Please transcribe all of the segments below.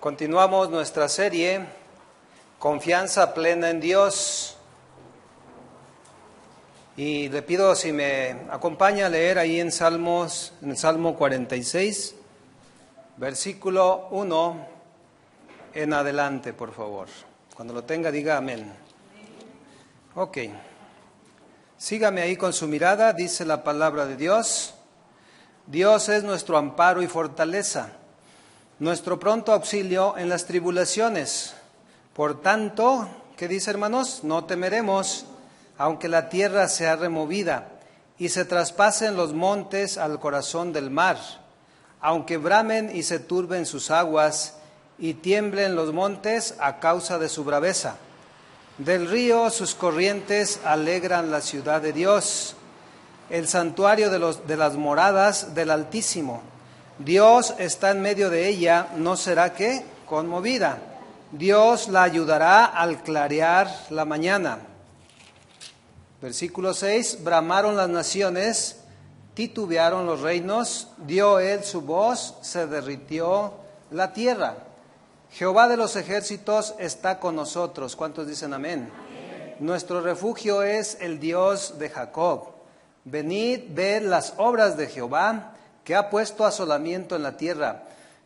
Continuamos nuestra serie Confianza plena en Dios. Y le pido si me acompaña a leer ahí en el Salmo 46, versículo 1 en adelante, por favor. Cuando lo tenga, diga amén. Ok. Sígame ahí con su mirada, dice la palabra de Dios. Dios es nuestro amparo y fortaleza, nuestro pronto auxilio en las tribulaciones. Por tanto, ¿qué dice, hermanos? No temeremos, aunque la tierra sea removida y se traspasen los montes al corazón del mar, aunque bramen y se turben sus aguas y tiemblen los montes a causa de su braveza. Del río sus corrientes alegran la ciudad de Dios, el santuario de las moradas del Altísimo. Dios está en medio de ella, ¿no será qué? Conmovida. Dios la ayudará al clarear la mañana. Versículo 6, bramaron las naciones, titubearon los reinos, dio él su voz, se derritió la tierra. Jehová de los ejércitos está con nosotros. ¿Cuántos dicen amén? Amén. Nuestro refugio es el Dios de Jacob. Venid, ved las obras de Jehová, que ha puesto asolamiento en la tierra,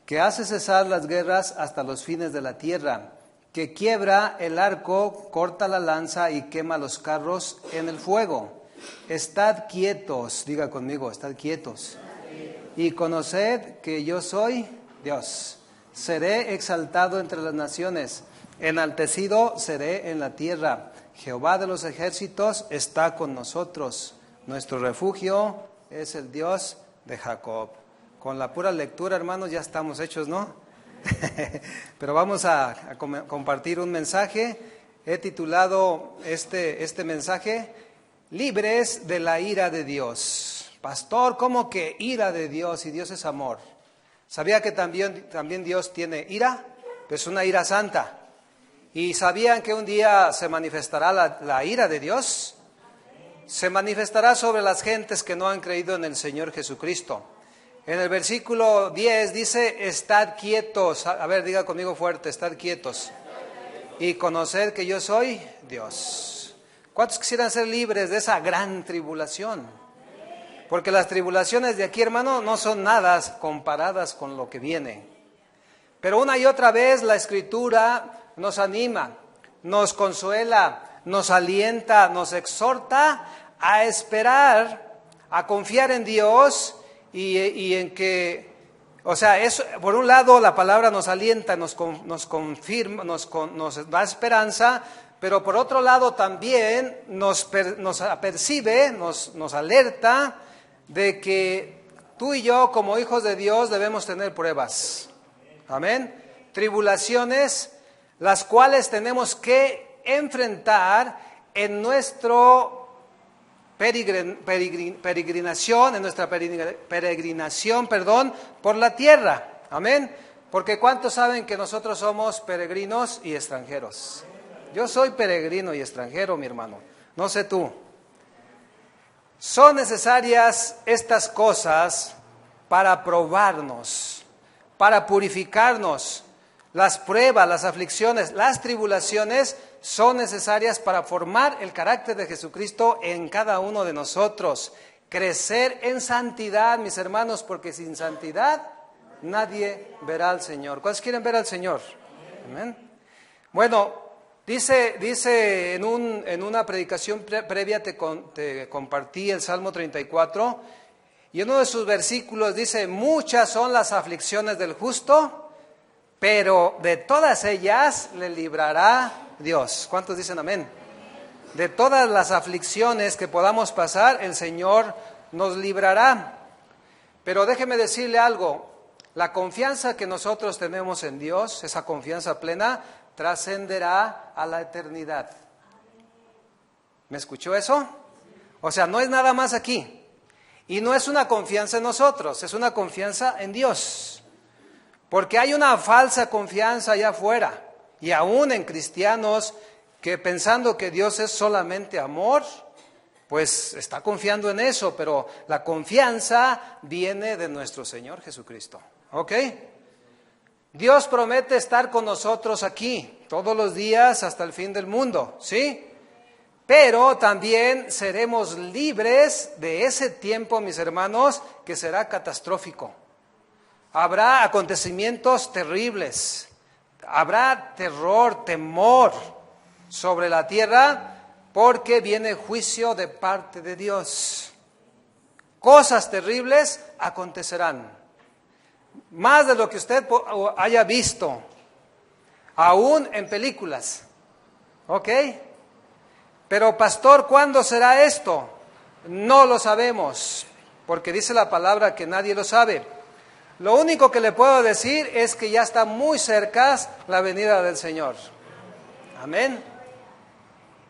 que hace cesar las guerras hasta los fines de la tierra, que quiebra el arco, corta la lanza y quema los carros en el fuego. Estad quietos, diga conmigo, estad quietos, y conoced que yo soy Dios. Seré exaltado entre las naciones, enaltecido seré en la tierra. Jehová de los ejércitos está con nosotros. Nuestro refugio es el Dios de Jacob. Con la pura lectura, hermanos, ya estamos hechos, ¿no? Pero vamos a compartir un mensaje. He titulado este mensaje, Libres de la ira de Dios. Pastor, ¿cómo que ira de Dios? Y Dios es amor. ¿Sabía que también Dios tiene ira? Pues una ira santa. ¿Y sabían que un día se manifestará la ira de Dios? Se manifestará sobre las gentes que no han creído en el Señor Jesucristo. En el versículo 10 dice, estad quietos. A ver, diga conmigo fuerte, estad quietos. Y conocer que yo soy Dios. ¿Cuántos quisieran ser libres de esa gran tribulación? Porque las tribulaciones de aquí, hermano, no son nada comparadas con lo que viene. Pero una y otra vez la Escritura nos anima, nos consuela, nos alienta, nos exhorta a esperar, a confiar en Dios y en que, o sea, eso, por un lado la palabra nos alienta, nos confirma, nos da esperanza, pero por otro lado también nos apercibe, nos alerta de que tú y yo como hijos de Dios debemos tener pruebas. Amén. Tribulaciones, las cuales tenemos que enfrentar en nuestro peregrinación, por la tierra. Amén. Porque ¿cuántos saben que nosotros somos peregrinos y extranjeros? Yo soy peregrino y extranjero, mi hermano. No sé tú. Son necesarias estas cosas para probarnos, para purificarnos. Las pruebas, las aflicciones, las tribulaciones son necesarias para formar el carácter de Jesucristo en cada uno de nosotros. Crecer en santidad, mis hermanos, porque sin santidad nadie verá al Señor. ¿Cuántos quieren ver al Señor? Amén. Bueno, dice en una predicación previa te compartí el Salmo 34, y en uno de sus versículos dice, muchas son las aflicciones del justo, pero de todas ellas le librará Dios. ¿Cuántos dicen amén? De todas las aflicciones que podamos pasar, el Señor nos librará. Pero déjeme decirle algo, la confianza que nosotros tenemos en Dios, esa confianza plena, trascenderá a la eternidad. ¿Me escuchó eso? O sea, no es nada más aquí. Y no es una confianza en nosotros, es una confianza en Dios. Porque hay una falsa confianza allá afuera, y aún en cristianos que pensando que Dios es solamente amor, pues está confiando en eso, pero la confianza viene de nuestro Señor Jesucristo. ¿Ok? Dios promete estar con nosotros aquí todos los días hasta el fin del mundo, ¿sí? Pero también seremos libres de ese tiempo, mis hermanos, que será catastrófico. Habrá acontecimientos terribles, habrá terror, temor sobre la tierra, porque viene juicio de parte de Dios. Cosas terribles acontecerán, más de lo que usted haya visto, aún en películas, ¿ok? Pero pastor, ¿cuándo será esto? No lo sabemos, porque dice la palabra que nadie lo sabe. Lo único que le puedo decir es que ya está muy cerca la venida del Señor. Amén.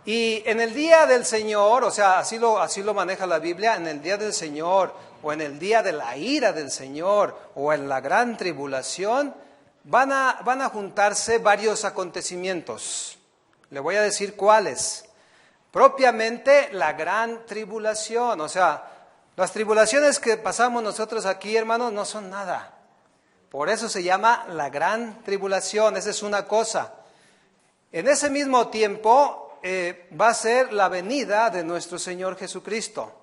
Y en el día del Señor, o sea, así lo maneja la Biblia, en el día del Señor, o en el día de la ira del Señor, o en la gran tribulación, van a juntarse varios acontecimientos. Le voy a decir cuáles. Propiamente la gran tribulación, o sea, las tribulaciones que pasamos nosotros aquí, hermanos, no son nada. Por eso se llama la gran tribulación, esa es una cosa. En ese mismo tiempo va a ser la venida de nuestro Señor Jesucristo.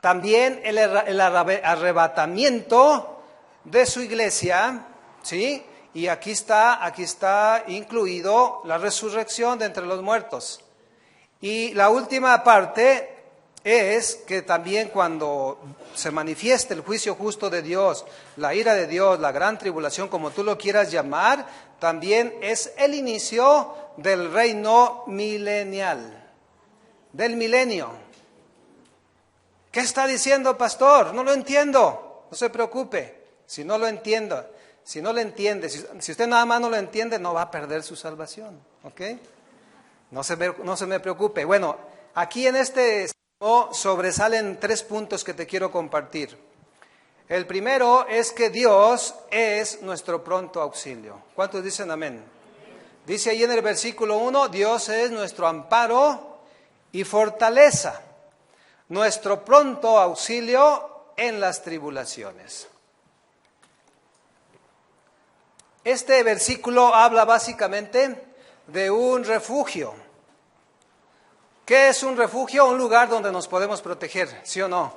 También el arrebatamiento de su iglesia, ¿sí? Y aquí está incluido la resurrección de entre los muertos. Y la última parte es que también cuando se manifieste el juicio justo de Dios, la ira de Dios, la gran tribulación, como tú lo quieras llamar, también es el inicio del reino milenial, del milenio. ¿Qué está diciendo, pastor? No lo entiendo. No se preocupe, si no lo entiende, si usted nada más no lo entiende, no va a perder su salvación, ¿ok? No se me preocupe. Bueno, aquí en este sobresalen 3 puntos que te quiero compartir. El primero es que Dios es nuestro pronto auxilio. ¿Cuántos dicen amén? Dice ahí en el versículo 1, Dios es nuestro amparo y fortaleza, nuestro pronto auxilio en las tribulaciones. Este versículo habla básicamente de un refugio. ¿Qué es un refugio? Un lugar donde nos podemos proteger, ¿sí o no?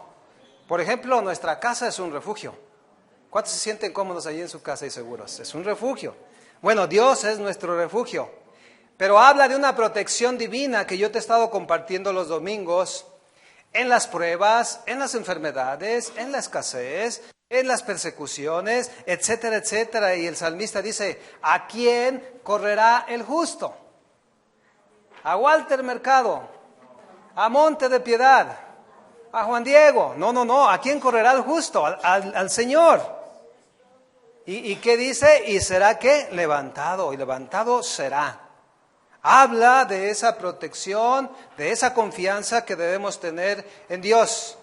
Por ejemplo, nuestra casa es un refugio. ¿Cuántos se sienten cómodos allí en su casa y seguros? Es un refugio. Bueno, Dios es nuestro refugio. Pero habla de una protección divina que yo te he estado compartiendo los domingos en las pruebas, en las enfermedades, en la escasez, en las persecuciones, etcétera, etcétera. Y el salmista dice, ¿a quién correrá el justo? A Walter Mercado, a Monte de Piedad, a Juan Diego. No, ¿a quién correrá el justo? Al Señor. ¿Y qué dice? Y será que levantado, y levantado será. Habla de esa protección, de esa confianza que debemos tener en Dios.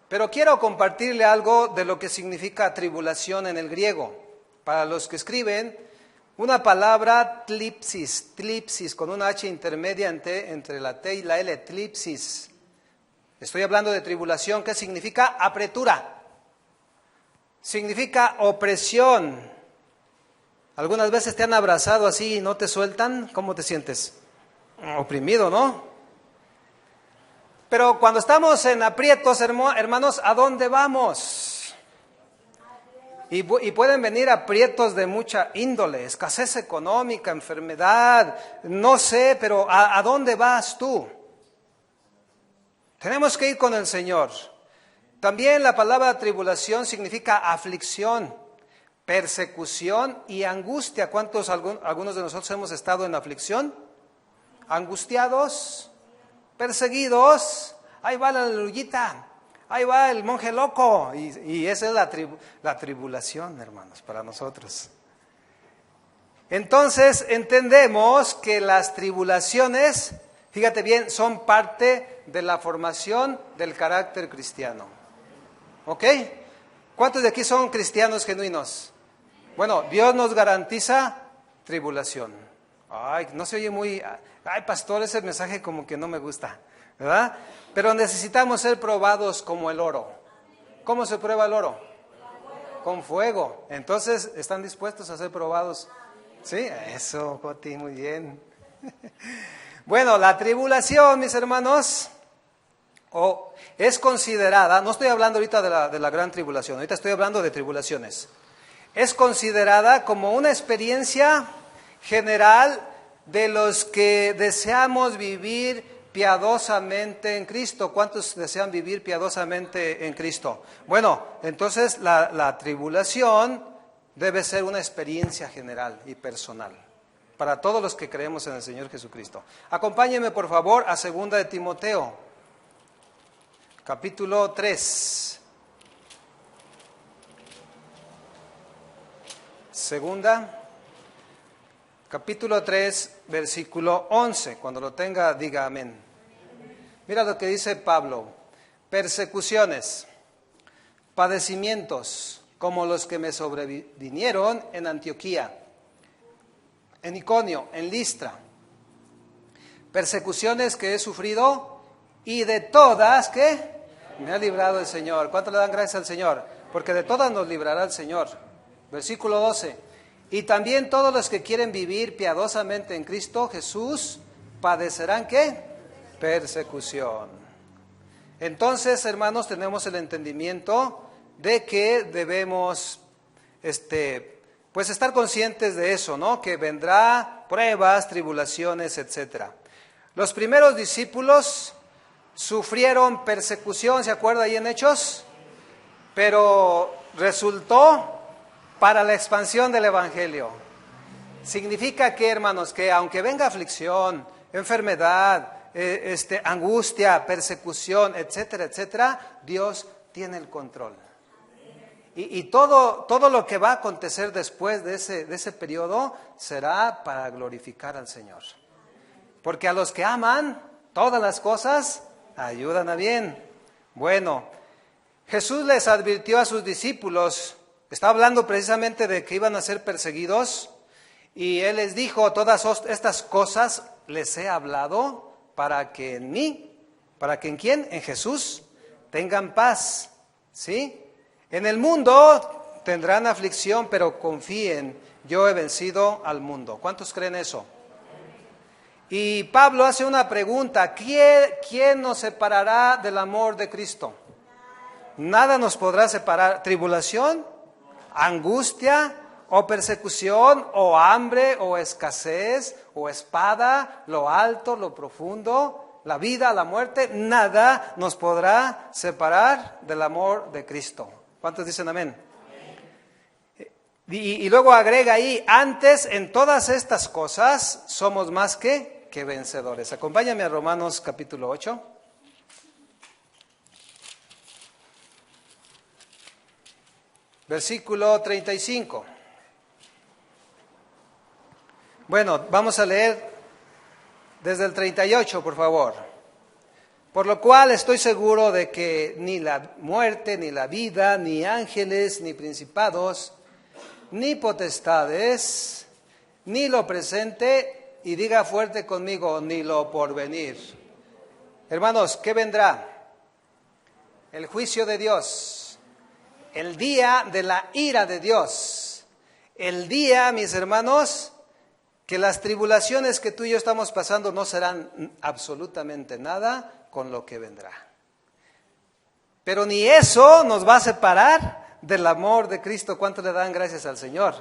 Pero quiero compartirle algo de lo que significa tribulación en el griego. Para los que escriben, una palabra tlipsis, con una H intermedia entre la T y la L, tlipsis. Estoy hablando de tribulación, que significa apretura, significa opresión. Algunas veces te han abrazado así y no te sueltan, ¿cómo te sientes? Oprimido, ¿no? Pero cuando estamos en aprietos, hermanos, ¿a dónde vamos? Y pueden venir aprietos de mucha índole, escasez económica, enfermedad, no sé, pero ¿a dónde vas tú? Tenemos que ir con el Señor. También la palabra tribulación significa aflicción, persecución y angustia. ¿Cuántos, algunos de nosotros hemos estado en aflicción? Angustiados, perseguidos. Ahí va la aleluyita, ahí va el monje loco. Y esa es la tribulación, hermanos, para nosotros. Entonces entendemos que las tribulaciones, fíjate bien, son parte de la formación del carácter cristiano. ¿Ok? ¿Cuántos de aquí son cristianos genuinos? Bueno, Dios nos garantiza tribulación. Ay, no se oye muy... Ay, pastor, ese mensaje como que no me gusta, ¿verdad? Pero necesitamos ser probados como el oro. ¿Cómo se prueba el oro? Con fuego. Entonces, ¿están dispuestos a ser probados? Sí, eso, Joti, muy bien. Bueno, la tribulación, mis hermanos, es considerada, no estoy hablando ahorita de la gran tribulación, ahorita estoy hablando de tribulaciones. Es considerada como una experiencia general de los que deseamos vivir piadosamente en Cristo. ¿Cuántos desean vivir piadosamente en Cristo? Bueno, entonces la tribulación debe ser una experiencia general y personal para todos los que creemos en el Señor Jesucristo. Acompáñenme por favor a 2 de Timoteo, capítulo 3. Segunda, capítulo 3, versículo 11. Cuando lo tenga, diga amén. Mira lo que dice Pablo. Persecuciones, padecimientos, como los que me sobrevinieron en Antioquía, en Iconio, en Listra. Persecuciones que he sufrido y de todas, ¿qué? Me ha librado el Señor. ¿Cuánto le dan gracias al Señor? Porque de todas nos librará el Señor. Versículo 12. Y también todos los que quieren vivir piadosamente en Cristo Jesús padecerán, ¿qué? Persecución. Entonces, hermanos, tenemos el entendimiento de que debemos, pues estar conscientes de eso, ¿no? Que vendrá pruebas, tribulaciones, etcétera. Los primeros discípulos sufrieron persecución, ¿se acuerda ahí en Hechos? Pero resultó para la expansión del Evangelio. Significa que, hermanos, que aunque venga aflicción, enfermedad, angustia, persecución, etcétera, etcétera, Dios tiene el control. Y todo lo que va a acontecer después de ese periodo será para glorificar al Señor. Porque a los que aman, todas las cosas ayudan a bien. Bueno, Jesús les advirtió a sus discípulos, está hablando precisamente de que iban a ser perseguidos, y Él les dijo, todas estas cosas les he hablado para que en mí, ¿para que en quién? En Jesús, tengan paz, ¿sí? En el mundo tendrán aflicción, pero confíen, yo he vencido al mundo. ¿Cuántos creen eso? Y Pablo hace una pregunta, ¿quién nos separará del amor de Cristo? Nada nos podrá separar. ¿Tribulación? ¿Angustia? ¿O persecución? ¿O hambre? ¿O escasez? ¿O espada? ¿Lo alto? ¿Lo profundo? ¿La vida? ¿La muerte? Nada nos podrá separar del amor de Cristo. ¿Cuántos dicen amén? Y luego agrega ahí, antes en todas estas cosas somos más que vencedores. Acompáñame a Romanos capítulo 8. Versículo 35. Bueno, vamos a leer desde el 38, por favor. Por lo cual estoy seguro de que ni la muerte, ni la vida, ni ángeles, ni principados, ni potestades, ni lo presente, y diga fuerte conmigo, ni lo porvenir. Hermanos, ¿qué vendrá? El juicio de Dios, el día de la ira de Dios, el día, mis hermanos, que las tribulaciones que tú y yo estamos pasando no serán absolutamente nada con lo que vendrá. Pero ni eso nos va a separar del amor de Cristo. ¿Cuánto le dan gracias al Señor?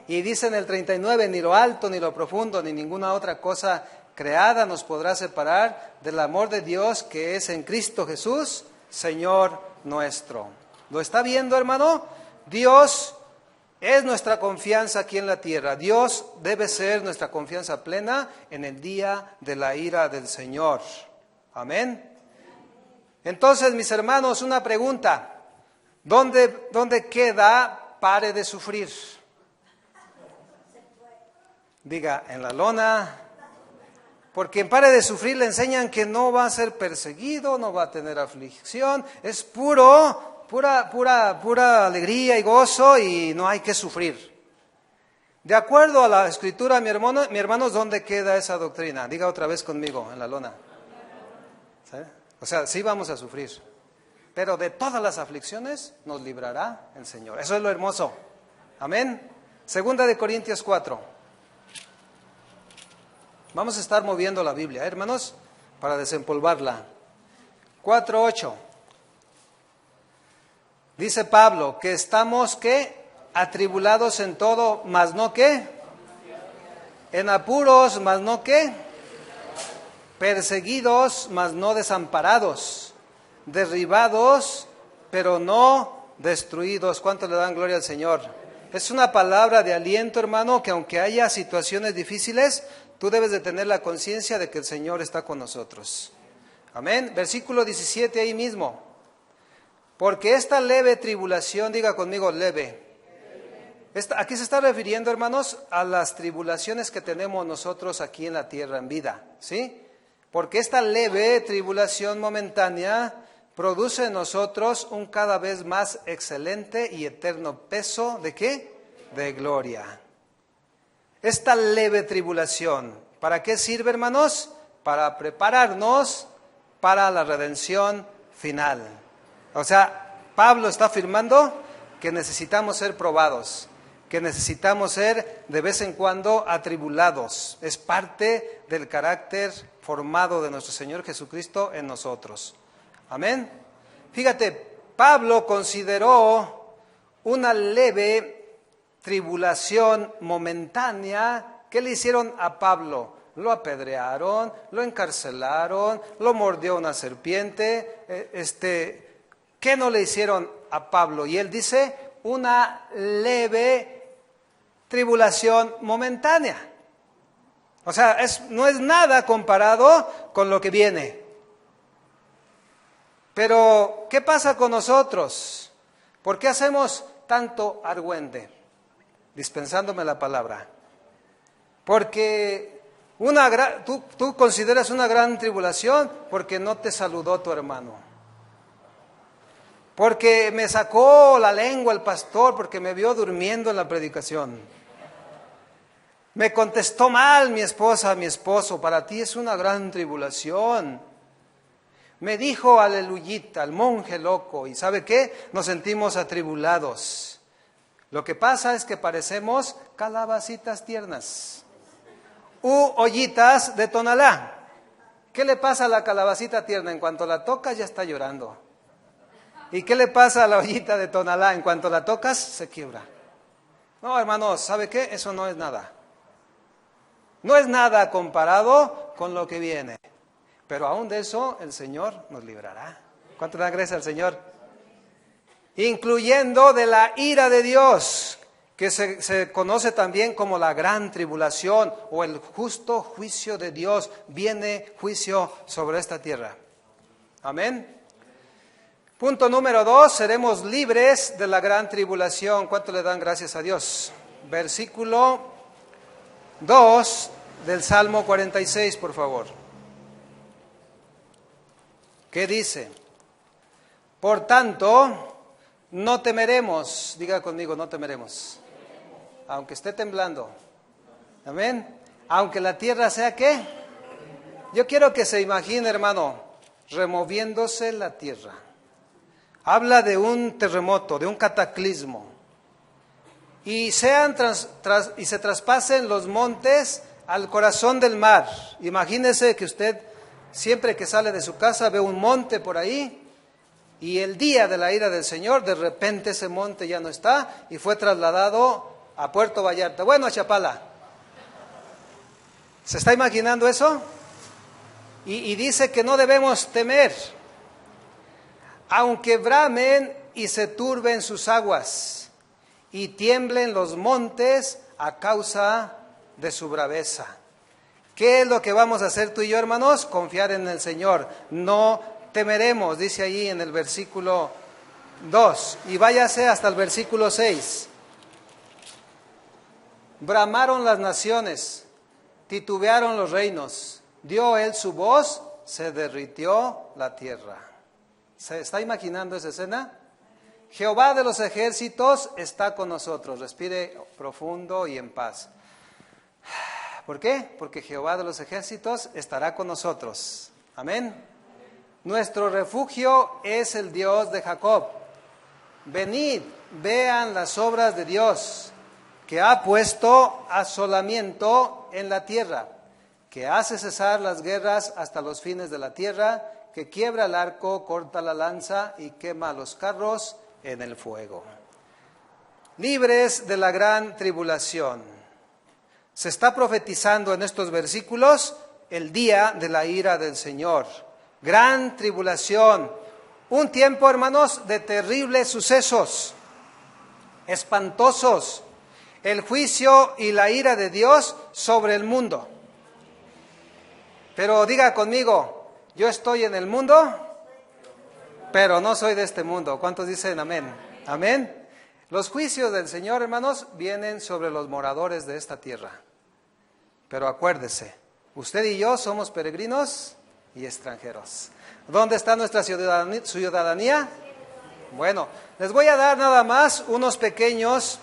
Y dice en el 39, ni lo alto, ni lo profundo, ni ninguna otra cosa creada nos podrá separar del amor de Dios que es en Cristo Jesús, Señor nuestro. ¿Lo está viendo, hermano? Dios es nuestra confianza aquí en la tierra. Dios debe ser nuestra confianza plena en el día de la ira del Señor. Amén. Entonces, mis hermanos, una pregunta. ¿Dónde queda pare de sufrir? Diga, en la lona. Porque en pare de sufrir le enseñan que no va a ser perseguido, no va a tener aflicción. Es pura alegría y gozo y no hay que sufrir. De acuerdo a la Escritura, mi hermanos, ¿dónde queda esa doctrina? Diga otra vez conmigo, en la lona. ¿Sí? O sea, sí vamos a sufrir. pero de todas las aflicciones nos librará el Señor. Eso es lo hermoso. Amén. Segunda de Corintios 4. Vamos a estar moviendo la Biblia, hermanos, para desempolvarla. 4:8. Dice Pablo que estamos, ¿qué? Atribulados en todo, mas no, ¿qué? En apuros, mas no, ¿qué? Perseguidos, mas no desamparados. Derribados, pero no destruidos. ¿Cuánto le dan gloria al Señor? Es una palabra de aliento, hermano, que aunque haya situaciones difíciles, tú debes de tener la conciencia de que el Señor está con nosotros. Amén. Versículo 17 ahí mismo. Porque esta leve tribulación, diga conmigo, leve. Aquí se está refiriendo, hermanos, a las tribulaciones que tenemos nosotros aquí en la tierra en vida, ¿sí? Porque esta leve tribulación momentánea produce en nosotros un cada vez más excelente y eterno peso, ¿de qué? De gloria. Esta leve tribulación, ¿para qué sirve, hermanos? Para prepararnos para la redención final. O sea, Pablo está afirmando que necesitamos ser probados, que necesitamos ser de vez en cuando atribulados. Es parte del carácter formado de nuestro Señor Jesucristo en nosotros. Amén. Fíjate, Pablo consideró una leve tribulación momentánea. ¿Qué le hicieron a Pablo? Lo apedrearon, lo encarcelaron, lo mordió una serpiente. ¿Qué no le hicieron a Pablo? Y él dice, una leve tribulación momentánea. O sea, no es nada comparado con lo que viene. Pero, ¿qué pasa con nosotros? ¿Por qué hacemos tanto argüende? Dispensándome la palabra. Porque tú consideras una gran tribulación porque no te saludó tu hermano. Porque me sacó la lengua el pastor porque me vio durmiendo en la predicación. Me contestó mal mi esposa, mi esposo. Para ti es una gran tribulación. Me dijo aleluyita, el monje loco. ¿Y sabe qué? Nos sentimos atribulados. Lo que pasa es que parecemos calabacitas tiernas. Ollitas de Tonalá. ¿Qué le pasa a la calabacita tierna? En cuanto la tocas ya está llorando. ¿Y qué le pasa a la ollita de Tonalá? En cuanto la tocas se quiebra. No, hermanos, ¿sabe qué? Eso no es nada. No es nada comparado con lo que viene. Pero aún de eso el Señor nos librará. ¿Cuánto da gracias al Señor? Incluyendo de la ira de Dios, que se conoce también como la gran tribulación o el justo juicio de Dios. Viene juicio sobre esta tierra. Amén. Punto número 2, seremos libres de la gran tribulación. ¿Cuánto le dan gracias a Dios? Versículo 2 del Salmo 46, por favor. ¿Qué dice? Por tanto, no temeremos. Diga conmigo, no temeremos. Aunque esté temblando. Amén. Aunque la tierra sea, ¿qué? Yo quiero que se imagine, hermano, removiéndose la tierra. Habla de un terremoto, de un cataclismo. Y se traspasen los montes al corazón del mar. Imagínese que usted, siempre que sale de su casa, ve un monte por ahí, y el día de la ira del Señor, de repente ese monte ya no está, y fue trasladado a Puerto Vallarta. Bueno, a Chapala. ¿Se está imaginando eso? Y dice que no debemos temer, aunque bramen y se turben sus aguas, y tiemblen los montes a causa de su braveza. ¿Qué es lo que vamos a hacer tú y yo, hermanos? Confiar en el Señor. No temeremos, dice allí en el versículo 2. Y váyase hasta el versículo 6. Bramaron las naciones, titubearon los reinos. Dio él su voz, se derritió la tierra. ¿Se está imaginando esa escena? Jehová de los ejércitos está con nosotros. Respire profundo y en paz. ¿Por qué? Porque Jehová de los ejércitos estará con nosotros. Amén. Nuestro refugio es el Dios de Jacob. Venid, vean las obras de Dios, que ha puesto asolamiento en la tierra, que hace cesar las guerras hasta los fines de la tierra, que quiebra el arco, corta la lanza y quema los carros en el fuego. Libres de la gran tribulación. Se está profetizando en estos versículos el día de la ira del Señor. Gran tribulación. Un tiempo, hermanos, de terribles sucesos, espantosos. El juicio y la ira de Dios sobre el mundo. Pero diga conmigo, yo estoy en el mundo, pero no soy de este mundo. ¿Cuántos dicen amén? Amén. Los juicios del Señor, hermanos, vienen sobre los moradores de esta tierra. Pero acuérdese, usted y yo somos peregrinos y extranjeros. ¿Dónde está nuestra ciudadanía? Bueno, les voy a dar nada más unos pequeños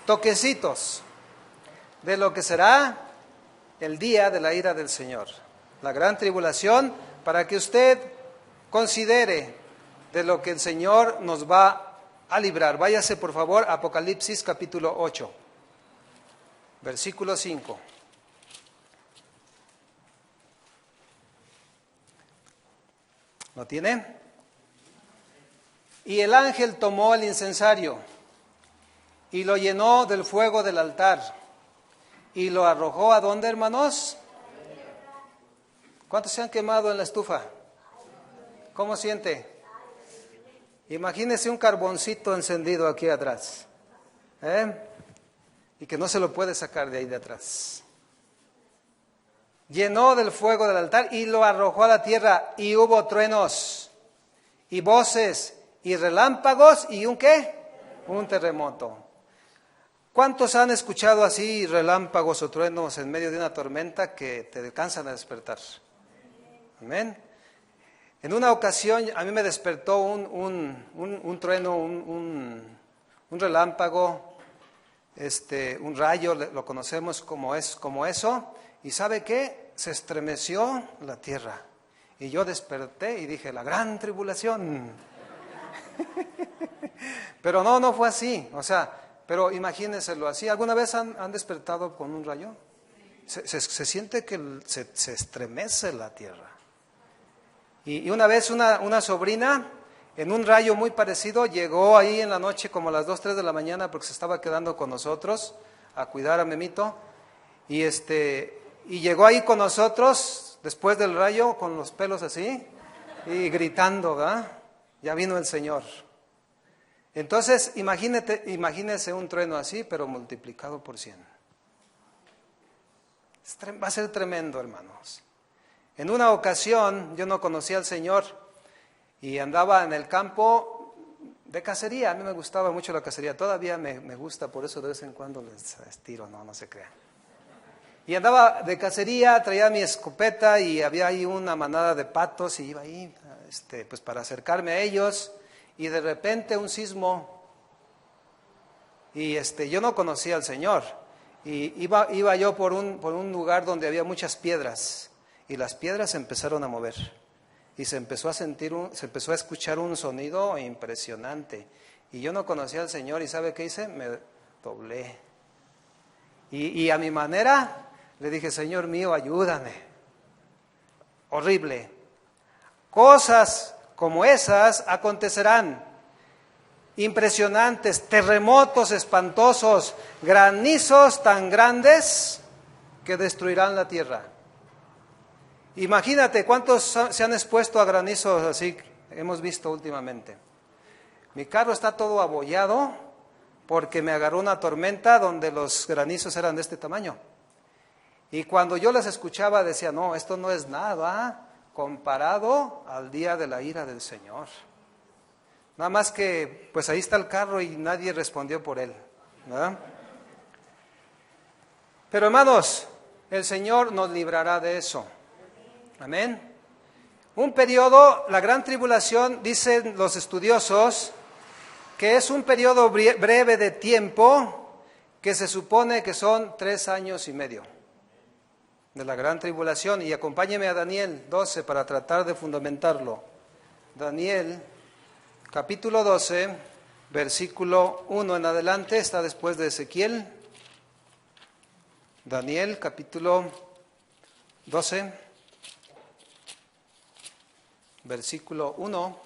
toquecitos de lo que será el día de la ira del Señor, la gran tribulación, para que usted considere de lo que el Señor nos va a librar. Váyase por favor a Apocalipsis capítulo 8, versículo 5. ¿Lo tiene? Y el ángel tomó el incensario y lo llenó del fuego del altar y lo arrojó ¿a dónde, hermanos? ¿Cuántos se han quemado en la estufa? ¿Cómo siente? Imagínese un carboncito encendido aquí atrás, y que no se lo puede sacar de ahí de atrás. Llenó del fuego del altar y lo arrojó a la tierra, y hubo truenos y voces y relámpagos y ¿un qué? Un terremoto. ¿Cuántos han escuchado así relámpagos o truenos en medio de una tormenta que te alcanzan a despertar? Amén. En una ocasión a mí me despertó un trueno, un relámpago, un rayo, lo conocemos como eso, y ¿sabe qué? Se estremeció la tierra. Y yo desperté y dije, la gran tribulación. Pero no fue así, pero imagínenselo así. ¿Alguna vez han despertado con un rayo? Se siente que se estremece la tierra. Y una vez una sobrina, en un rayo muy parecido, llegó ahí en la noche como a las 2, 3 de la mañana porque se estaba quedando con nosotros a cuidar a Memito. Y llegó ahí con nosotros después del rayo con los pelos así y gritando, ¿verdad? Ya vino el Señor. Entonces, imagínese un trueno así, pero multiplicado por 100. Va a ser tremendo, hermanos. En una ocasión, yo no conocía al Señor y andaba en el campo de cacería. A mí me gustaba mucho la cacería, todavía me gusta, por eso de vez en cuando les estiro, no se crean. Y andaba de cacería, traía mi escopeta y había ahí una manada de patos y iba ahí pues para acercarme a ellos. Y de repente un sismo, y yo no conocía al Señor, y iba yo por un lugar donde había muchas piedras, y las piedras se empezaron a mover, y se empezó a escuchar un sonido impresionante, y yo no conocía al Señor, y ¿sabe qué hice? Me doblé, y a mi manera le dije, Señor mío, ayúdame. Horrible. Cosas como esas acontecerán, impresionantes, terremotos espantosos, granizos tan grandes que destruirán la tierra. Imagínate cuántos se han expuesto a granizos así, hemos visto últimamente. Mi carro está todo abollado porque me agarró una tormenta donde los granizos eran de este tamaño. Y cuando yo las escuchaba decía, no, esto no es nada comparado al día de la ira del Señor. Nada más que, pues ahí está el carro y nadie respondió por él, ¿verdad? Pero hermanos, el Señor nos librará de eso. Amén. Un periodo, la gran tribulación, dicen los estudiosos, que es un periodo breve de tiempo que se supone que son 3 años y medio. de la gran tribulación. Y acompáñeme a Daniel 12 para tratar de fundamentarlo. Daniel, capítulo 12, versículo 1 en adelante, está después de Ezequiel. Daniel, capítulo 12, versículo 1,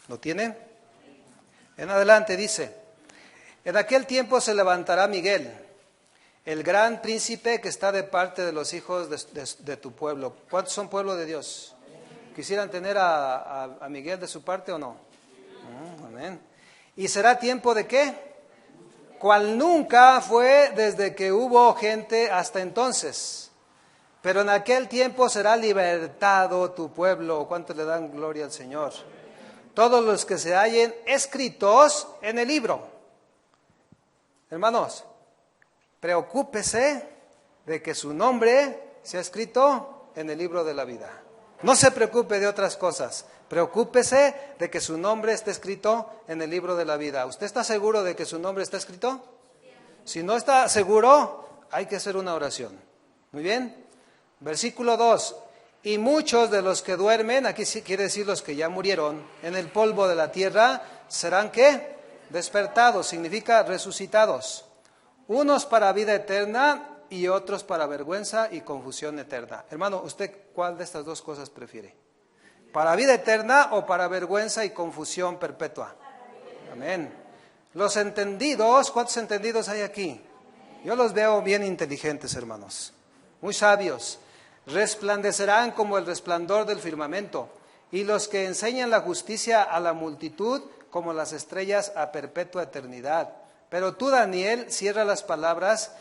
¿lo tiene? En adelante dice: en aquel tiempo se levantará Miguel, el gran príncipe que está de parte de los hijos de tu pueblo. ¿Cuántos son pueblo de Dios? ¿Quisieran tener a Miguel de su parte o no? Amén. ¿Y será tiempo de qué? Cual nunca fue desde que hubo gente hasta entonces. Pero en aquel tiempo será libertado tu pueblo. ¿Cuántos le dan gloria al Señor? Todos los que se hallen escritos en el libro. Hermanos, preocúpese de que su nombre sea escrito en el libro de la vida. No se preocupe de otras cosas. Preocúpese de que su nombre esté escrito en el libro de la vida. ¿Usted está seguro de que su nombre está escrito? Si no está seguro, hay que hacer una oración. Muy bien. Versículo 2. Y muchos de los que duermen, aquí sí quiere decir los que ya murieron, en el polvo de la tierra, serán ¿qué? Despertados, significa resucitados. Unos para vida eterna y otros para vergüenza y confusión eterna. Hermano, ¿usted cuál de estas dos cosas prefiere? ¿Para vida eterna o para vergüenza y confusión perpetua? Amén. Los entendidos, ¿cuántos entendidos hay aquí? Yo los veo bien inteligentes, hermanos, muy sabios. Resplandecerán como el resplandor del firmamento, y los que enseñan la justicia a la multitud como las estrellas a perpetua eternidad. Pero tú, Daniel, cierra las palabras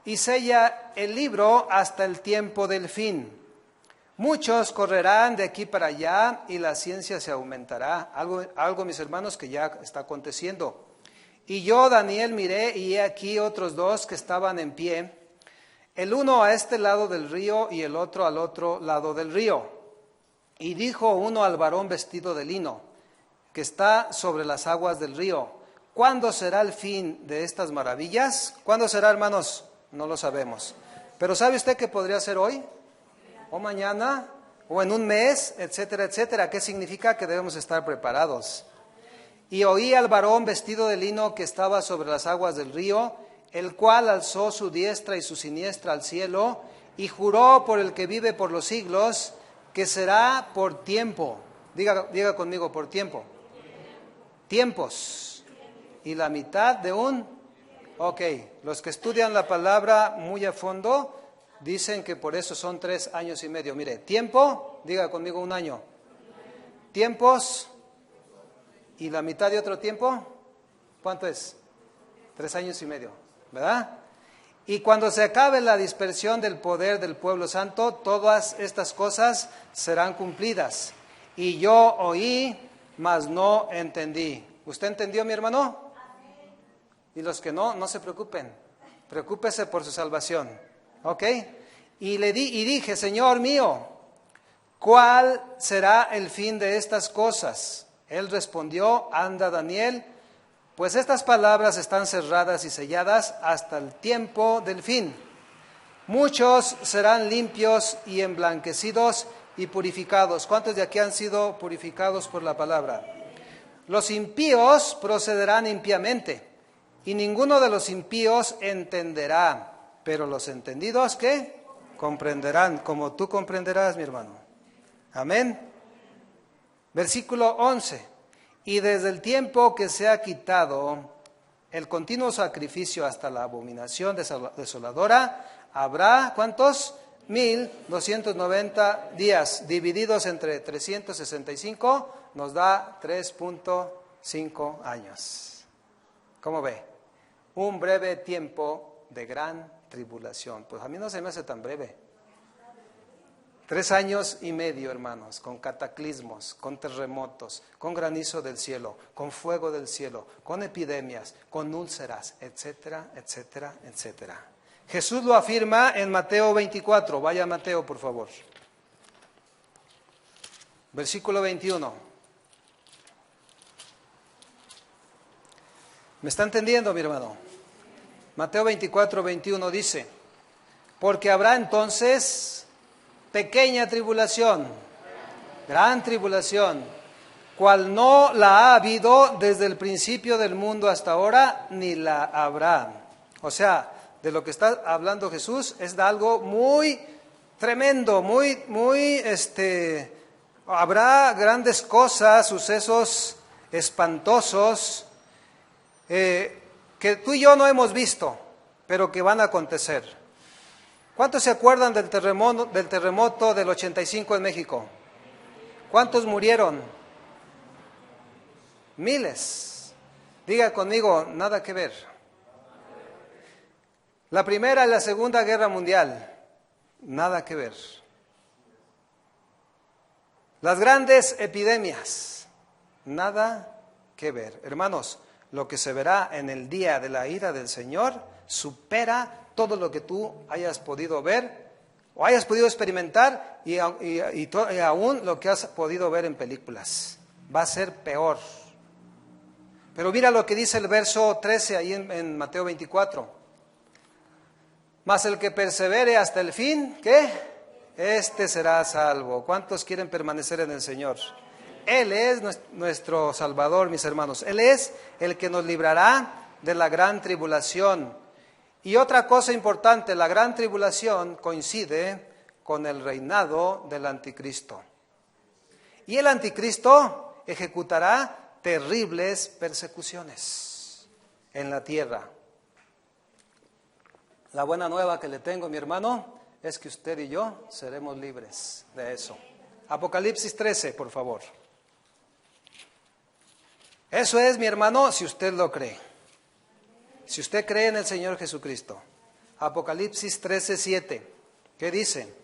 y sella el libro hasta el tiempo del fin. Muchos correrán de aquí para allá y la ciencia se aumentará. Algo, mis hermanos, que ya está aconteciendo. Y yo, Daniel, miré y he aquí otros dos que estaban en pie, el uno a este lado del río y el otro al otro lado del río. Y dijo uno al varón vestido de lino, que está sobre las aguas del río: ¿cuándo será el fin de estas maravillas? ¿Cuándo será, hermanos? No lo sabemos. Pero ¿sabe usted que podría ser hoy? ¿O mañana? ¿O en un mes? Etcétera, etcétera. ¿Qué significa? Que debemos estar preparados. Y oí al varón vestido de lino que estaba sobre las aguas del río, el cual alzó su diestra y su siniestra al cielo, y juró por el que vive por los siglos, que será por tiempo. Diga conmigo, por tiempo. Tiempos. Y la mitad de un... Ok, los que estudian la palabra muy a fondo dicen que por eso son 3 años y medio. Mire, tiempo, diga conmigo, un año. Tiempos y la mitad de otro tiempo, ¿cuánto es? 3 años y medio, ¿verdad? Y cuando se acabe la dispersión del poder del pueblo santo, todas estas cosas serán cumplidas. Y yo oí, mas no entendí. ¿Usted entendió, mi hermano? Y los que no, no se preocupen. Preocúpese por su salvación. ¿Ok? Y dije, Señor mío, ¿cuál será el fin de estas cosas? Él respondió, anda, Daniel, pues estas palabras están cerradas y selladas hasta el tiempo del fin. Muchos serán limpios y emblanquecidos y purificados. ¿Cuántos de aquí han sido purificados por la palabra? Los impíos procederán impíamente, y ninguno de los impíos entenderá, pero los entendidos, ¿qué? Comprenderán, como tú comprenderás, mi hermano. Amén. Versículo 11. Y desde el tiempo que se ha quitado el continuo sacrificio hasta la abominación desoladora, habrá, ¿cuántos? 1290 días, divididos entre 365, nos da 3.5 años. ¿Cómo ve? Un breve tiempo de gran tribulación. Pues a mí no se me hace tan breve. 3 años y medio, hermanos, con cataclismos, con terremotos, con granizo del cielo, con fuego del cielo, con epidemias, con úlceras, etcétera, etcétera, etcétera. Jesús lo afirma en Mateo 24. Vaya a Mateo, por favor. Versículo 21. ¿Me está entendiendo, mi hermano? Mateo 24, 21 dice: porque habrá entonces pequeña tribulación, gran tribulación, cual no la ha habido desde el principio del mundo hasta ahora, ni la habrá. O sea, de lo que está hablando Jesús es de algo muy tremendo, habrá grandes cosas, sucesos espantosos, que tú y yo no hemos visto, pero que van a acontecer. ¿Cuántos se acuerdan del terremoto del 85 en México? ¿Cuántos murieron? Miles. Diga conmigo, nada que ver. La Primera y la Segunda Guerra Mundial, nada que ver. Las grandes epidemias, nada que ver. Hermanos, lo que se verá en el día de la ira del Señor supera todo lo que tú hayas podido ver o hayas podido experimentar y aún lo que has podido ver en películas. Va a ser peor. Pero mira lo que dice el verso 13 ahí en Mateo 24. Mas el que persevere hasta el fin, ¿qué? Este será salvo. ¿Cuántos quieren permanecer en el Señor? Él es nuestro Salvador, mis hermanos. Él es el que nos librará de la gran tribulación. Y otra cosa importante, la gran tribulación coincide con el reinado del anticristo. Y el anticristo ejecutará terribles persecuciones en la tierra. La buena nueva que le tengo, mi hermano, es que usted y yo seremos libres de eso. Apocalipsis 13, por favor. Eso es, mi hermano, si usted lo cree. Si usted cree en el Señor Jesucristo. Apocalipsis 13, 7. ¿Qué dice?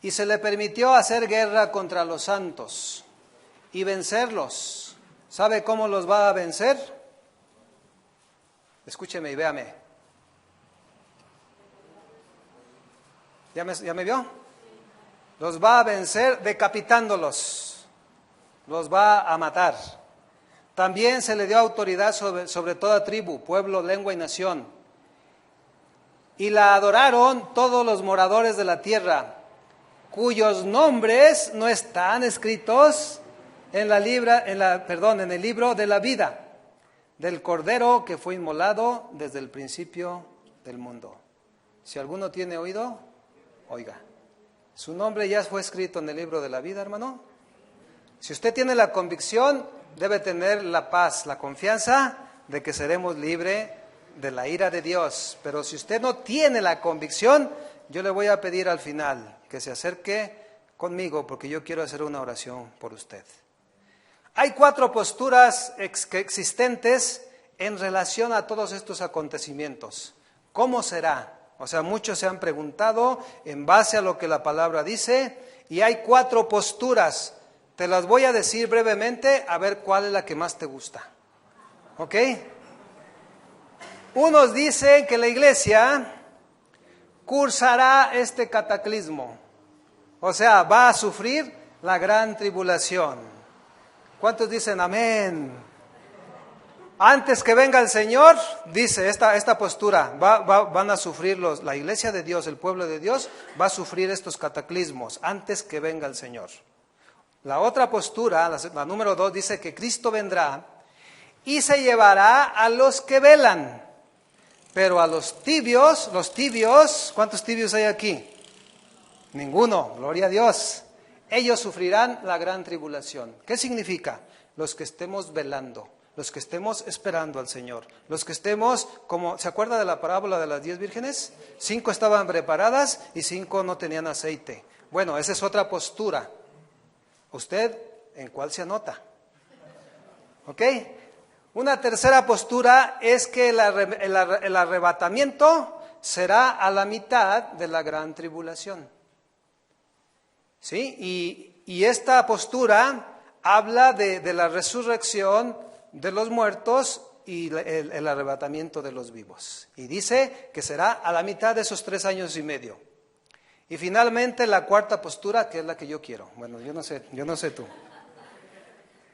Y se le permitió hacer guerra contra los santos y vencerlos. ¿Sabe cómo los va a vencer? Escúcheme y véame. ¿Ya me vio? Los va a vencer decapitándolos. Los va a matar. También se le dio autoridad sobre toda tribu, pueblo, lengua y nación. Y la adoraron todos los moradores de la tierra, cuyos nombres no están escritos en el libro de la vida del Cordero que fue inmolado desde el principio del mundo. Si alguno tiene oído, oiga. ¿Su nombre ya fue escrito en el libro de la vida, hermano? Si usted tiene la convicción, debe tener la paz, la confianza de que seremos libres de la ira de Dios. Pero si usted no tiene la convicción, yo le voy a pedir al final que se acerque conmigo porque yo quiero hacer una oración por usted. Hay 4 posturas existentes en relación a todos estos acontecimientos. ¿Cómo será? O sea, muchos se han preguntado en base a lo que la palabra dice y hay 4 posturas. Te las voy a decir brevemente a ver cuál es la que más te gusta. ¿Ok? Unos dicen que la iglesia cursará este cataclismo. O sea, va a sufrir la gran tribulación. ¿Cuántos dicen amén? Antes que venga el Señor, dice esta postura, van a sufrir la iglesia de Dios, el pueblo de Dios, va a sufrir estos cataclismos antes que venga el Señor. La otra postura, la número 2, dice que Cristo vendrá y se llevará a los que velan. Pero a los tibios, ¿cuántos tibios hay aquí? Ninguno, gloria a Dios. Ellos sufrirán la gran tribulación. ¿Qué significa? Los que estemos velando, los que estemos esperando al Señor, los que estemos, ¿se acuerda de la parábola de las 10 vírgenes? 5 estaban preparadas y 5 no tenían aceite. Bueno, esa es otra postura. ¿Usted en cuál se anota? ¿Ok? Una tercera postura es que el arrebatamiento será a la mitad de la gran tribulación. ¿Sí? Y esta postura habla de la resurrección de los muertos y el arrebatamiento de los vivos. Y dice que será a la mitad de esos 3 años y medio. Y finalmente la cuarta postura, que es la que yo quiero. Bueno, yo no sé tú.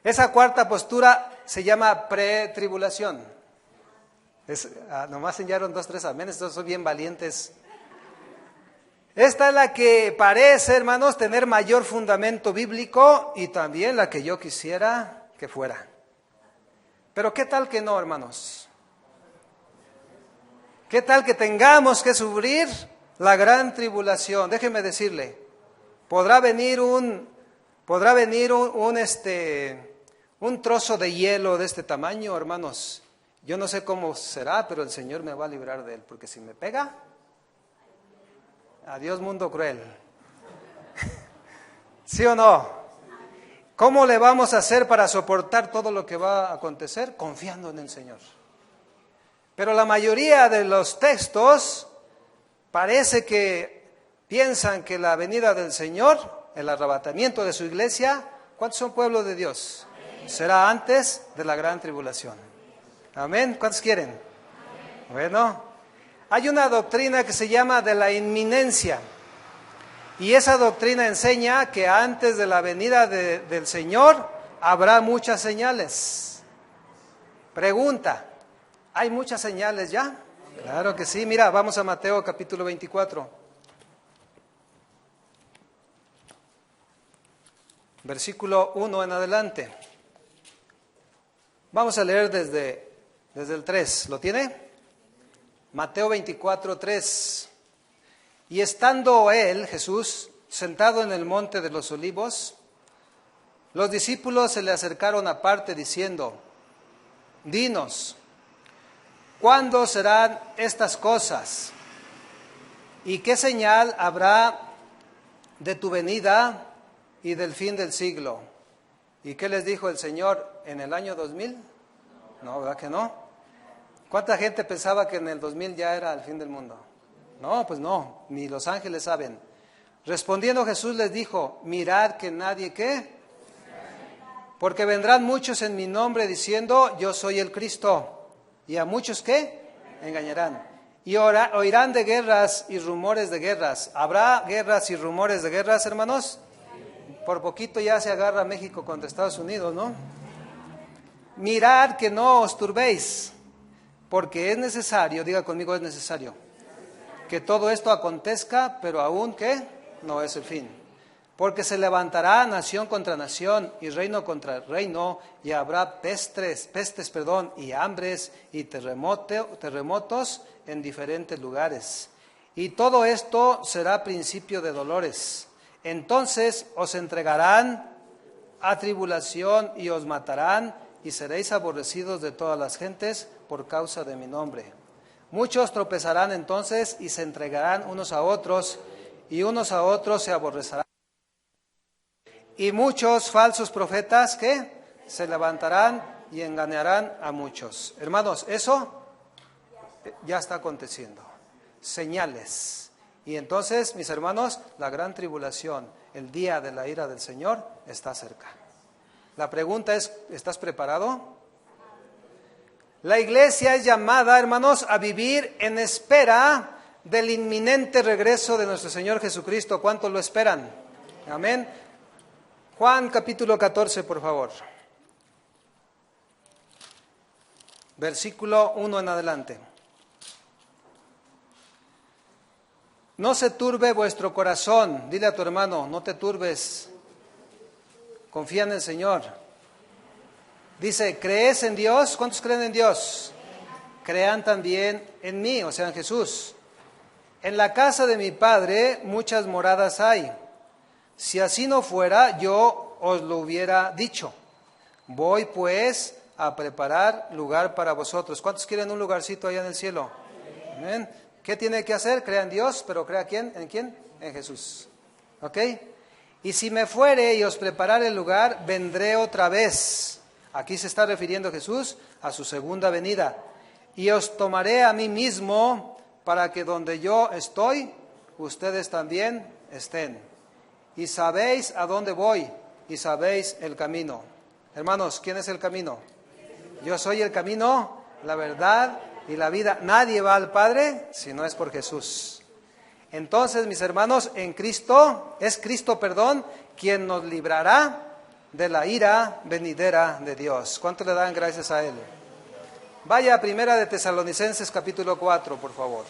Esa cuarta postura se llama pretribulación. Nomás enviaron 2, 3 amenes, todos son bien valientes. Esta es la que parece, hermanos, tener mayor fundamento bíblico y también la que yo quisiera que fuera. Pero ¿qué tal que no, hermanos? ¿Qué tal que tengamos que sufrir la gran tribulación? Déjeme decirle, podrá venir un trozo de hielo de este tamaño, hermanos. Yo no sé cómo será, pero el Señor me va a librar de él, porque si me pega, adiós mundo cruel. ¿Sí o no? ¿Cómo le vamos a hacer para soportar todo lo que va a acontecer? Confiando en el Señor. Pero la mayoría de los textos parece que piensan que la venida del Señor, el arrebatamiento de su iglesia, ¿cuántos son pueblo de Dios? Será antes de la gran tribulación. Amén. ¿Cuántos quieren? Amén. Bueno, hay una doctrina que se llama de la inminencia. Y esa doctrina enseña que antes de la venida del Señor habrá muchas señales. Pregunta, ¿hay muchas señales ya? Claro que sí. Mira, vamos a Mateo capítulo 24. Versículo 1 en adelante. Vamos a leer desde el 3. ¿Lo tiene? Mateo 24, 3. Y estando él, Jesús, sentado en el monte de los olivos, los discípulos se le acercaron aparte diciendo, dinos, ¿cuándo serán estas cosas? ¿Y qué señal habrá de tu venida y del fin del siglo? ¿Y qué les dijo el Señor en el año 2000? No, ¿verdad que no? ¿Cuánta gente pensaba que en el 2000 ya era el fin del mundo? No, pues no, ni los ángeles saben. Respondiendo Jesús les dijo, mirad que nadie, ¿qué? Porque vendrán muchos en mi nombre diciendo, yo soy el Cristo. Y a muchos, ¿qué? Engañarán. Y oirán de guerras y rumores de guerras. ¿Habrá guerras y rumores de guerras, hermanos? Por poquito ya se agarra México contra Estados Unidos, ¿no? Mirad que no os turbéis, porque es necesario, diga conmigo, es necesario, que todo esto acontezca, pero aún que no es el fin. Porque se levantará nación contra nación y reino contra reino, y habrá pestes, y hambres y terremotos en diferentes lugares. Y todo esto será principio de dolores. Entonces os entregarán a tribulación y os matarán, y seréis aborrecidos de todas las gentes por causa de mi nombre. Muchos tropezarán entonces y se entregarán unos a otros, y unos a otros se aborrecerán. Y muchos falsos profetas que se levantarán y engañarán a muchos. Hermanos, eso ya está aconteciendo. Señales. Y entonces, mis hermanos, la gran tribulación, el día de la ira del Señor, está cerca. La pregunta es, ¿estás preparado? La iglesia es llamada, hermanos, a vivir en espera del inminente regreso de nuestro Señor Jesucristo. ¿Cuántos lo esperan? Amén. Juan capítulo 14, por favor. Versículo 1 en adelante. No se turbe vuestro corazón. Dile a tu hermano, no te turbes. Confía en el Señor. Dice, ¿crees en Dios? ¿Cuántos creen en Dios? Crean también en mí, o sea, en Jesús. En la casa de mi Padre muchas moradas hay. Si así no fuera, yo os lo hubiera dicho. Voy pues a preparar lugar para vosotros. ¿Cuántos quieren un lugarcito allá en el cielo? Amén. ¿Qué tiene que hacer? Crea en Dios, pero ¿crea quién? ¿En quién? En Jesús. ¿Ok? Y si me fuere y os preparare el lugar, vendré otra vez. Aquí se está refiriendo Jesús a su segunda venida. Y os tomaré a mí mismo para que donde yo estoy, ustedes también estén. Y sabéis a dónde voy y sabéis el camino. Hermanos, ¿quién es el camino? Yo soy el camino, la verdad y la vida. Nadie va al Padre si no es por Jesús. Entonces, mis hermanos, en Cristo, es Cristo, quien nos librará de la ira venidera de Dios. ¿Cuánto le dan gracias a Él? Vaya a Primera de Tesalonicenses capítulo 4, por favor.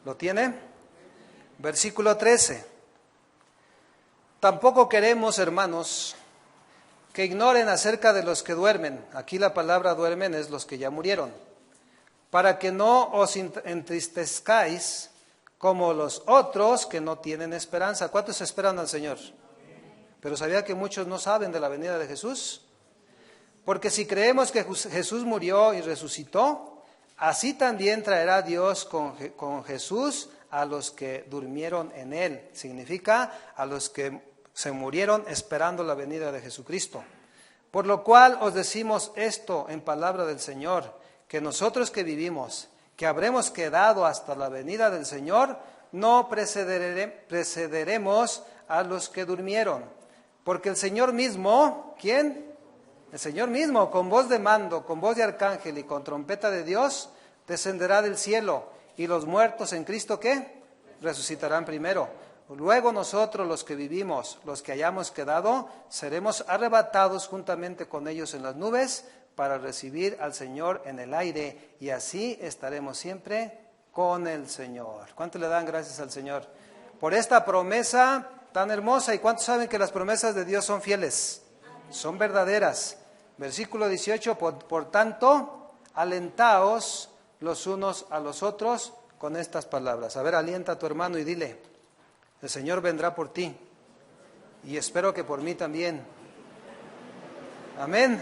¿Lo tiene? Versículo 13. Tampoco queremos, hermanos, que ignoren acerca de los que duermen. Aquí la palabra duermen es los que ya murieron. Para que no os entristezcáis como los otros que no tienen esperanza. ¿Cuántos esperan al Señor? Pero ¿sabía que muchos no saben de la venida de Jesús? Porque si creemos que Jesús murió y resucitó, así también traerá Dios con Jesús a los que durmieron en Él. Significa a los que se murieron esperando la venida de Jesucristo. Por lo cual os decimos esto en palabra del Señor, que nosotros que vivimos, que habremos quedado hasta la venida del Señor, no precederemos a los que durmieron. Porque el Señor mismo, ¿quién? El Señor mismo, con voz de mando, con voz de arcángel y con trompeta de Dios, descenderá del cielo, y los muertos en Cristo, ¿qué? Resucitarán primero. Luego nosotros, los que vivimos, los que hayamos quedado, seremos arrebatados juntamente con ellos en las nubes para recibir al Señor en el aire, y así estaremos siempre con el Señor. ¿Cuánto le dan gracias al Señor por esta promesa tan hermosa? ¿Y cuántos saben que las promesas de Dios son fieles? Son verdaderas. Versículo 18, por tanto, alentaos los unos a los otros con estas palabras. A ver, alienta a tu hermano y dile, el Señor vendrá por ti, y espero que por mí también. Amén.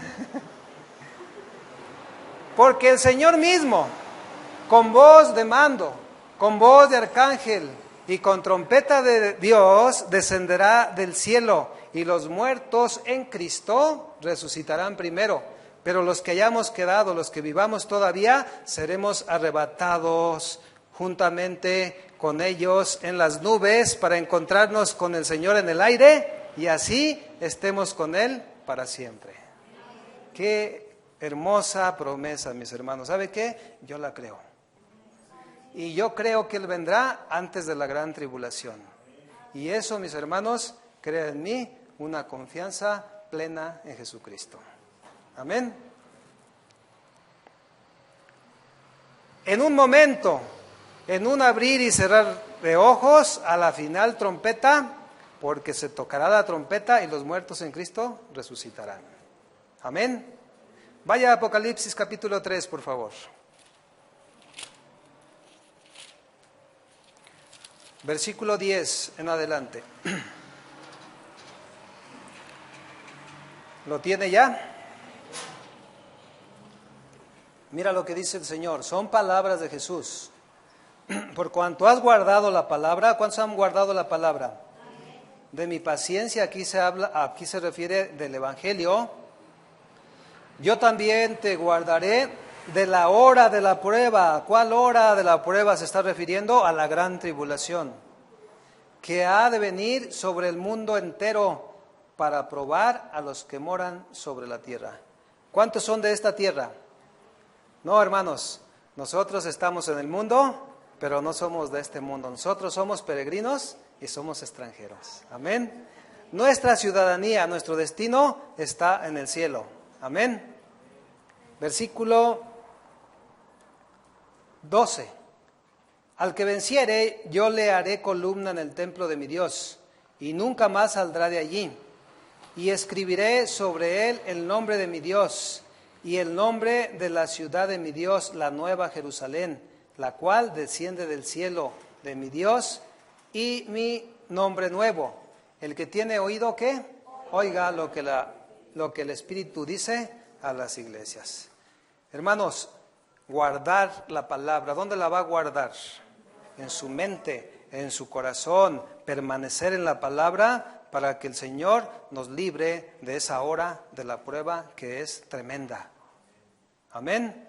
Porque el Señor mismo, con voz de mando, con voz de arcángel y con trompeta de Dios, descenderá del cielo, y los muertos en Cristo resucitarán primero. Pero los que hayamos quedado, los que vivamos todavía, seremos arrebatados juntamente con ellos en las nubes para encontrarnos con el Señor en el aire, y así estemos con Él para siempre. Qué hermosa promesa, mis hermanos. ¿Sabe qué? Yo la creo. Y yo creo que Él vendrá antes de la gran tribulación. Y eso, mis hermanos, crea en mí una confianza plena en Jesucristo. Amén. En un momento, en un abrir y cerrar de ojos, a la final trompeta, porque se tocará la trompeta y los muertos en Cristo resucitarán. Amén. Vaya a Apocalipsis capítulo 3, por favor. Versículo 10 en adelante. ¿Lo tiene ya? Mira lo que dice el Señor. Son palabras de Jesús. Por cuanto has guardado la palabra, ¿cuántos han guardado la palabra? De mi paciencia, aquí se refiere del Evangelio. Yo también te guardaré de la hora de la prueba. ¿Cuál hora de la prueba se está refiriendo? A la gran tribulación, que ha de venir sobre el mundo entero para probar a los que moran sobre la tierra. ¿Cuántos son de esta tierra? No, hermanos, nosotros estamos en el mundo, pero no somos de este mundo. Nosotros somos peregrinos y somos extranjeros. Amén. Nuestra ciudadanía, nuestro destino está en el cielo. Amén. Versículo 12. Al que venciere, yo le haré columna en el templo de mi Dios, y nunca más saldrá de allí. Y escribiré sobre él el nombre de mi Dios, y el nombre de la ciudad de mi Dios, la nueva Jerusalén, la cual desciende del cielo de mi Dios, y mi nombre nuevo. El que tiene oído, ¿qué? Oiga lo que el Espíritu dice a las iglesias. Hermanos, guardar la palabra. ¿Dónde la va a guardar? En su mente, en su corazón. Permanecer en la palabra para que el Señor nos libre de esa hora de la prueba que es tremenda. Amén.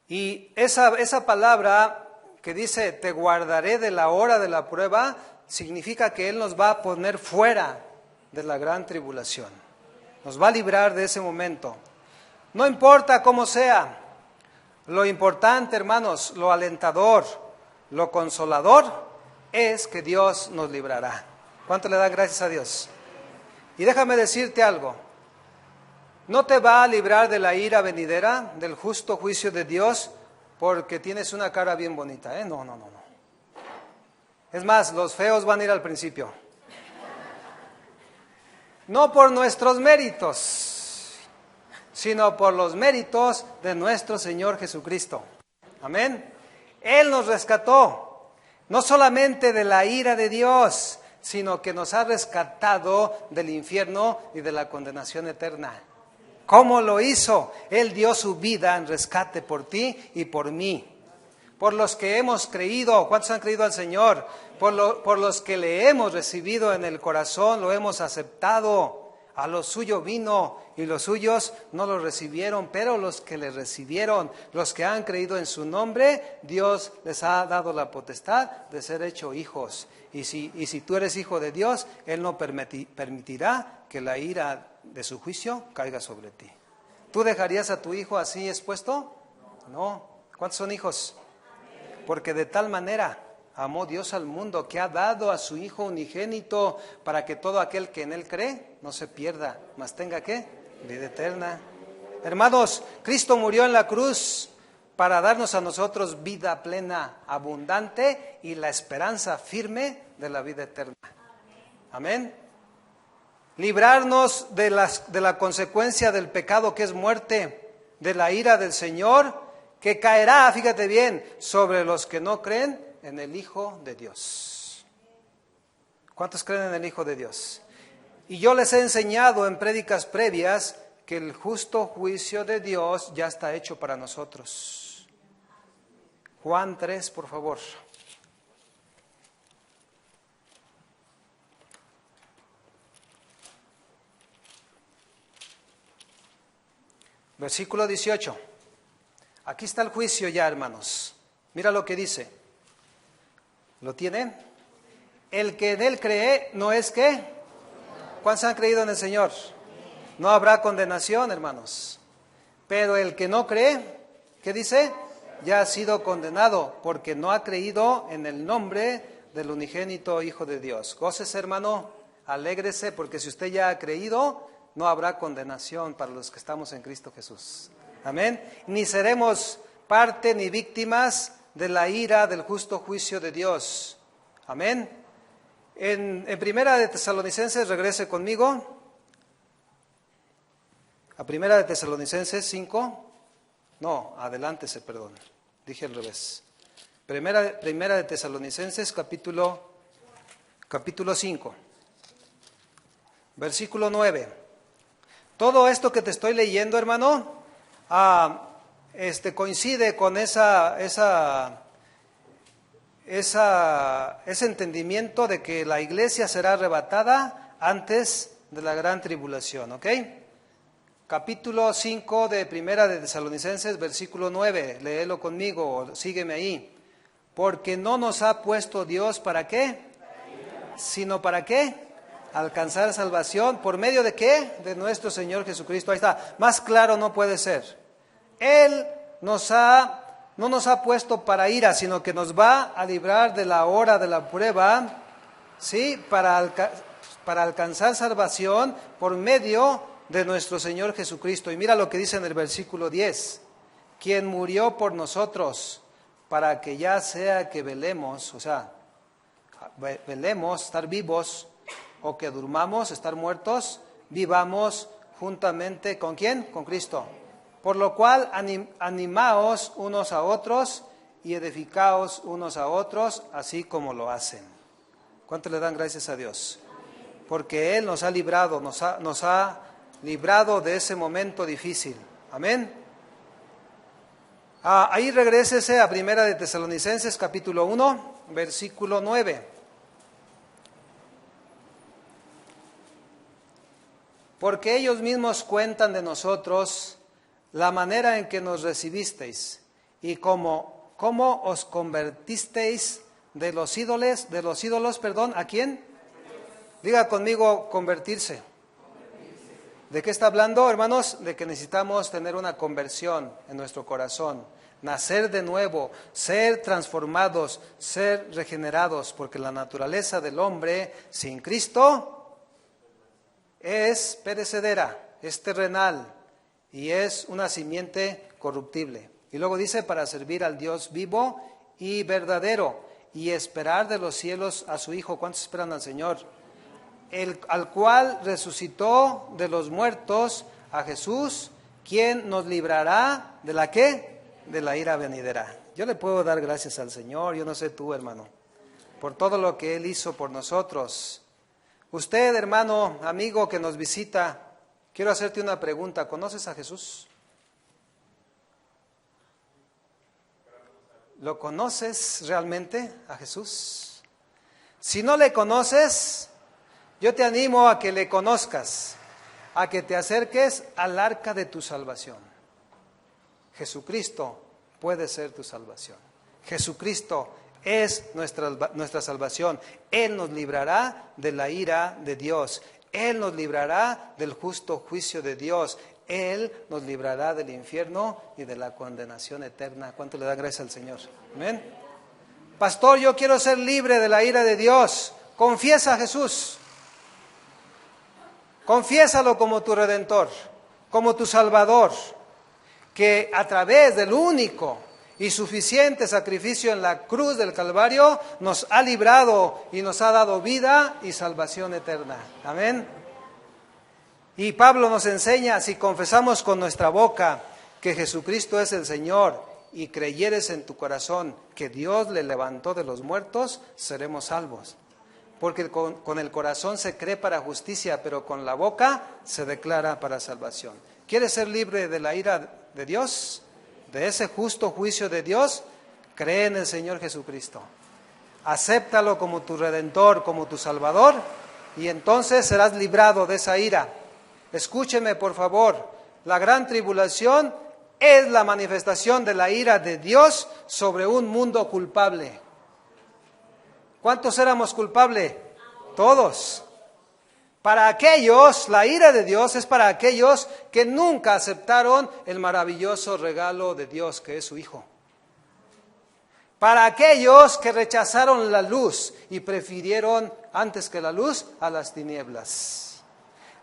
Y esa palabra que dice, te guardaré de la hora de la prueba, significa que Él nos va a poner fuera de la gran tribulación. Nos va a librar de ese momento. No importa cómo sea, lo importante, hermanos, lo alentador, lo consolador, es que Dios nos librará. ¿Cuánto le da gracias a Dios? Y déjame decirte algo. No te va a librar de la ira venidera, del justo juicio de Dios, porque tienes una cara bien bonita, ¿eh? No. Es más, los feos van a ir al principio. No por nuestros méritos, sino por los méritos de nuestro Señor Jesucristo. Amén. Él nos rescató, no solamente de la ira de Dios, sino que nos ha rescatado del infierno y de la condenación eterna. ¿Cómo lo hizo? Él dio su vida en rescate por ti y por mí. Por los que hemos creído, ¿cuántos han creído al Señor? Por los que le hemos recibido en el corazón, lo hemos aceptado. A lo suyo vino y los suyos no lo recibieron, pero los que le recibieron, los que han creído en su nombre, Dios les ha dado la potestad de ser hechos hijos. Y si tú eres hijo de Dios, Él no permitirá que la ira de su juicio caiga sobre ti. ¿Tú dejarías a tu hijo así expuesto? No. ¿Cuántos son hijos? Porque de tal manera amó Dios al mundo que ha dado a su Hijo unigénito para que todo aquel que en Él cree no se pierda, mas tenga ¿qué? Vida eterna. Hermanos, Cristo murió en la cruz para darnos a nosotros vida plena, abundante y la esperanza firme de la vida eterna. Amén. Librarnos de la consecuencia del pecado que es muerte, de la ira del Señor que caerá, fíjate bien, sobre los que no creen en el Hijo de Dios. ¿Cuántos creen en el Hijo de Dios? Y yo les he enseñado en prédicas previas que el justo juicio de Dios ya está hecho para nosotros. Juan 3, por favor. Versículo 18. Aquí está el juicio ya, hermanos. Mira lo que dice. ¿Lo tienen? El que en Él cree, ¿no es qué? ¿Cuántos han creído en el Señor? No habrá condenación, hermanos. Pero el que no cree, ¿qué dice? Ya ha sido condenado, porque no ha creído en el nombre del unigénito Hijo de Dios. Gócese, hermano, alégrese, porque si usted ya ha creído, no habrá condenación para los que estamos en Cristo Jesús. Amén. Ni seremos parte ni víctimas de la ira del justo juicio de Dios. Amén. En Primera de Tesalonicenses, regrese conmigo. A Primera de Tesalonicenses 5. No, adelántese, perdón. Dije al revés. Primera de Tesalonicenses, capítulo 5. Versículo 9. Todo esto que te estoy leyendo, hermano, coincide con ese entendimiento de que la iglesia será arrebatada antes de la gran tribulación, ¿ok? Capítulo 5 de Primera de Tesalonicenses, versículo 9, léelo conmigo, sígueme ahí. Porque no nos ha puesto Dios ¿para qué? Sino ¿para qué? Alcanzar salvación, ¿por medio de qué? De nuestro Señor Jesucristo. Ahí está, más claro no puede ser. Él no nos ha puesto para ira, sino que nos va a librar de la hora de la prueba, ¿sí? Para alcanzar salvación por medio de nuestro Señor Jesucristo. Y mira lo que dice en el versículo 10. Quien murió por nosotros, para que ya sea que velemos, o sea, velemos, estar vivos, o que durmamos, estar muertos, vivamos juntamente, ¿con quién? Con Cristo. Por lo cual, animaos unos a otros y edificaos unos a otros, así como lo hacen. ¿Cuánto le dan gracias a Dios? Porque Él nos ha librado, nos ha librado de ese momento difícil. Amén. Ahí regrésese a Primera de Tesalonicenses, capítulo 1, versículo 9. Porque ellos mismos cuentan de nosotros la manera en que nos recibisteis y cómo os convertisteis de los ídolos, ¿a quién? Diga conmigo, convertirse. ¿De qué está hablando, hermanos? De que necesitamos tener una conversión en nuestro corazón, nacer de nuevo, ser transformados, ser regenerados, porque la naturaleza del hombre sin Cristo es perecedera, es terrenal y es una simiente corruptible. Y luego dice, para servir al Dios vivo y verdadero. y esperar de los cielos a su Hijo. ¿Cuántos esperan al Señor? Al cual resucitó de los muertos, a Jesús, quien nos librará de la ¿qué? De la ira venidera. Yo le puedo dar gracias al Señor, yo no sé tú, hermano, por todo lo que Él hizo por nosotros. Usted, hermano, amigo que nos visita, quiero hacerte una pregunta. ¿Conoces a Jesús? ¿Lo conoces realmente a Jesús? Si no le conoces, yo te animo a que le conozcas, a que te acerques al arca de tu salvación. Jesucristo puede ser tu salvación. Jesucristo es nuestra salvación. Él nos librará de la ira de Dios. Él nos librará del justo juicio de Dios. Él nos librará del infierno y de la condenación eterna. ¿Cuánto le da gracias al Señor? Amén. Pastor, yo quiero ser libre de la ira de Dios. Confiesa a Jesús. Confiésalo como tu Redentor, como tu Salvador, que a través del único y suficiente sacrificio en la cruz del Calvario nos ha librado y nos ha dado vida y salvación eterna. Amén. Y Pablo nos enseña, si confesamos con nuestra boca que Jesucristo es el Señor y creyeres en tu corazón que Dios le levantó de los muertos, seremos salvos. Porque con el corazón se cree para justicia, pero con la boca se declara para salvación. ¿Quieres ser libre de la ira de Dios? De ese justo juicio de Dios, cree en el Señor Jesucristo. Acéptalo como tu Redentor, como tu Salvador, y entonces serás librado de esa ira. Escúcheme, por favor, la gran tribulación es la manifestación de la ira de Dios sobre un mundo culpable. ¿Cuántos éramos culpables? Todos. Para aquellos, la ira de Dios es para aquellos que nunca aceptaron el maravilloso regalo de Dios, que es su Hijo. Para aquellos que rechazaron la luz y prefirieron antes que la luz a las tinieblas.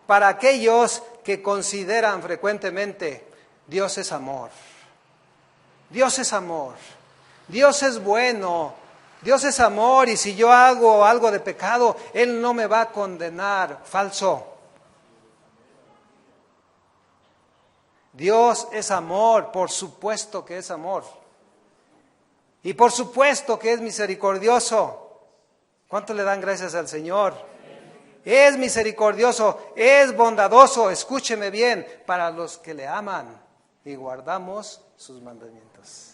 Para aquellos que consideran frecuentemente, Dios es amor. Dios es amor. Dios es bueno. Dios es amor, y si yo hago algo de pecado, Él no me va a condenar. Falso. Dios es amor, por supuesto que es amor. Y por supuesto que es misericordioso. ¿Cuánto le dan gracias al Señor? Es misericordioso, es bondadoso, escúcheme bien, para los que le aman y guardamos sus mandamientos.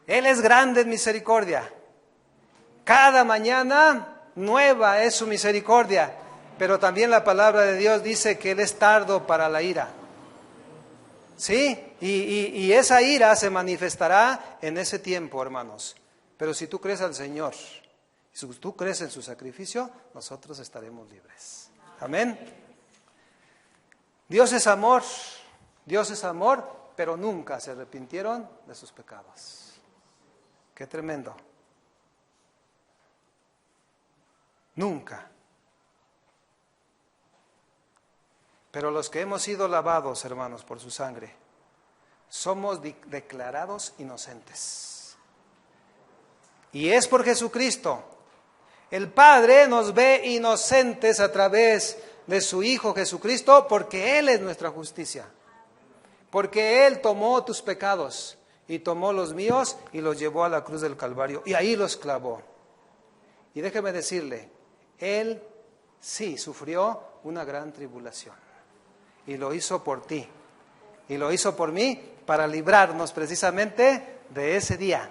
Él es grande en misericordia. Cada mañana nueva es su misericordia, pero también la palabra de Dios dice que Él es tardo para la ira. ¿Sí? Y esa ira se manifestará en ese tiempo, hermanos. Pero si tú crees al Señor, si tú crees en su sacrificio, nosotros estaremos libres. Amén. Dios es amor, pero nunca se arrepintieron de sus pecados. Qué tremendo. Nunca. Pero los que hemos sido lavados, hermanos, por su sangre, somos declarados inocentes. Y es por Jesucristo. El Padre nos ve inocentes a través de su Hijo Jesucristo, porque Él es nuestra justicia. Porque Él tomó tus pecados y tomó los míos y los llevó a la cruz del Calvario, y ahí los clavó. Y déjeme decirle, Él sí sufrió una gran tribulación, y lo hizo por ti, y lo hizo por mí, para librarnos precisamente de ese día,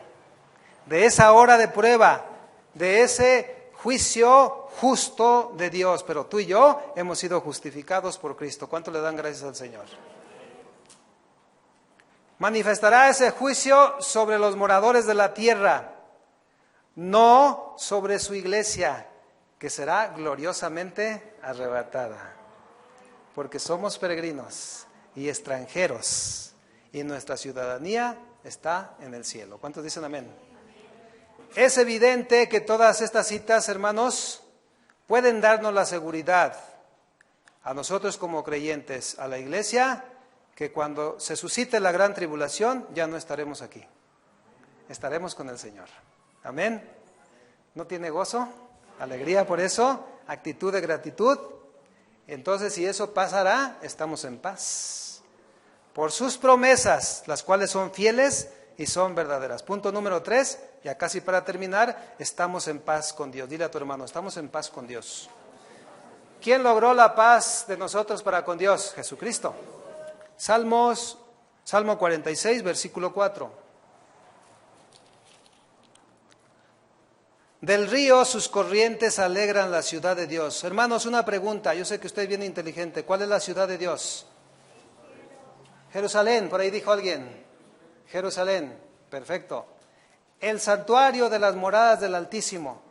de esa hora de prueba, de ese juicio justo de Dios. Pero tú y yo hemos sido justificados por Cristo. ¿Cuánto le dan gracias al Señor? Manifestará ese juicio sobre los moradores de la tierra, no sobre su iglesia, que será gloriosamente arrebatada. Porque somos peregrinos y extranjeros, y nuestra ciudadanía está en el cielo. ¿Cuántos dicen amén? Es evidente que todas estas citas, hermanos, pueden darnos la seguridad a nosotros como creyentes, a la iglesia, que cuando se suscite la gran tribulación ya no estaremos aquí. estaremos con el Señor. Amén. ¿No tiene gozo? Alegría por eso, actitud de gratitud. Entonces, si eso pasará, estamos en paz. Por sus promesas, las cuales son fieles y son verdaderas. Punto número 3, ya casi para terminar, estamos en paz con Dios. Dile a tu hermano, estamos en paz con Dios. ¿Quién logró la paz de nosotros para con Dios? Jesucristo. Salmo 46, versículo 4. Del río sus corrientes alegran la ciudad de Dios. Hermanos, una pregunta, yo sé que usted es bien inteligente. ¿Cuál es la ciudad de Dios? Jerusalén, por ahí dijo alguien. Jerusalén, perfecto. El santuario de las moradas del Altísimo.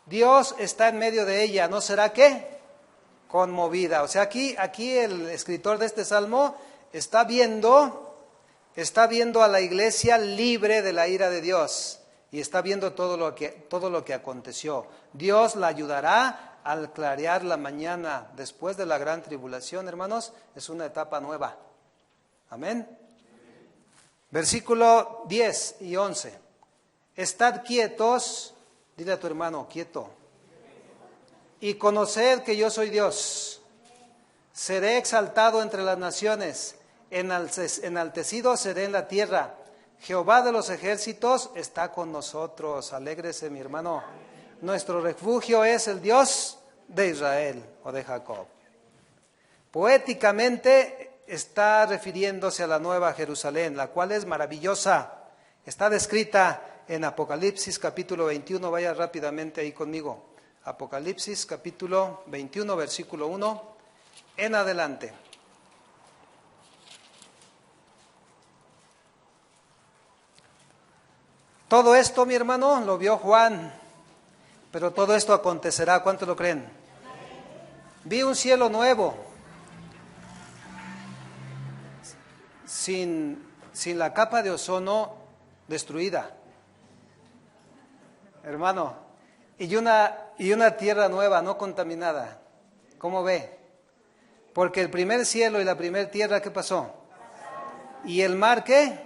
Dios está en medio de ella, ¿no será qué? Conmovida. O sea, aquí el escritor de este salmo está viendo a la iglesia libre de la ira de Dios. Y está viendo todo lo que aconteció. Dios la ayudará al clarear la mañana después de la gran tribulación, hermanos. Es una etapa nueva. Amén. Versículo 10 y 11. Estad quietos, dile a tu hermano, quieto. Y conoced que yo soy Dios. Seré exaltado entre las naciones, enaltecido seré en la tierra. Jehová de los ejércitos está con nosotros. Alégrese, mi hermano. Nuestro refugio es el Dios de Israel o de Jacob. Poéticamente está refiriéndose a la nueva Jerusalén, la cual es maravillosa. Está descrita en Apocalipsis capítulo 21. Vaya rápidamente ahí conmigo. Apocalipsis capítulo 21, versículo 1 en adelante. Todo esto, mi hermano, lo vio Juan, pero todo esto acontecerá. ¿Cuántos lo creen? Vi un cielo nuevo, sin la capa de ozono destruida, hermano, y una tierra nueva, no contaminada. ¿Cómo ve? Porque el primer cielo y la primera tierra, ¿qué pasó? ¿Y el mar qué?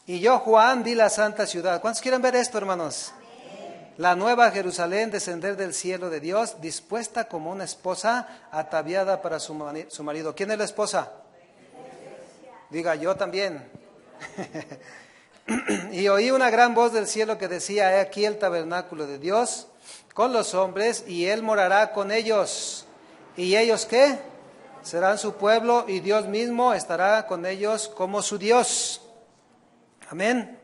Y yo, Juan, vi la santa ciudad. ¿Cuántos quieren ver esto, hermanos? Amén. La nueva Jerusalén descender del cielo de Dios, dispuesta como una esposa ataviada para su marido. ¿Quién es la esposa? Diga, yo también. Y oí una gran voz del cielo que decía, he aquí el tabernáculo de Dios con los hombres, y Él morará con ellos. ¿Y ellos qué? Serán su pueblo, y Dios mismo estará con ellos como su Dios. Amén.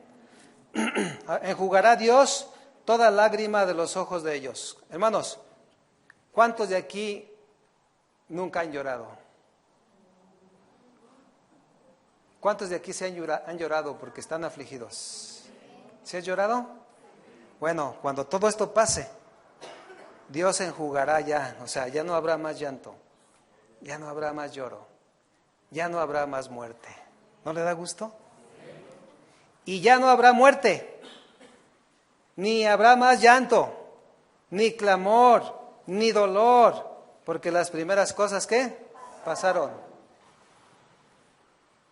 Enjugará Dios toda lágrima de los ojos de ellos. Hermanos, ¿cuántos de aquí nunca han llorado? ¿Cuántos de aquí han llorado porque están afligidos? ¿Se has llorado? Bueno, cuando todo esto pase, Dios enjugará ya, o sea, ya no habrá más llanto, ya no habrá más lloro, ya no habrá más muerte. ¿No le da gusto? Y ya no habrá muerte, ni habrá más llanto, ni clamor, ni dolor, porque las primeras cosas, ¿qué? Pasaron.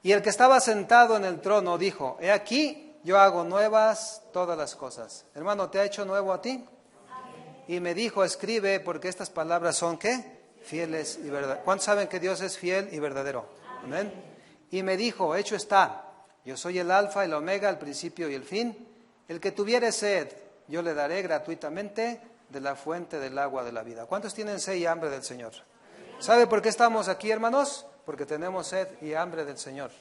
Y el que estaba sentado en el trono dijo, he aquí, yo hago nuevas todas las cosas. Hermano, ¿te ha hecho nuevo a ti? Amén. Y me dijo, escribe, porque estas palabras son, ¿qué? Fieles y verdaderas. ¿Cuántos saben que Dios es fiel y verdadero? Amén. Y me dijo, hecho está. Yo soy el alfa y el omega, el principio y el fin. El que tuviere sed, yo le daré gratuitamente de la fuente del agua de la vida. ¿Cuántos tienen sed y hambre del Señor? ¿Sabe por qué estamos aquí, hermanos? Porque tenemos sed y hambre del Señor.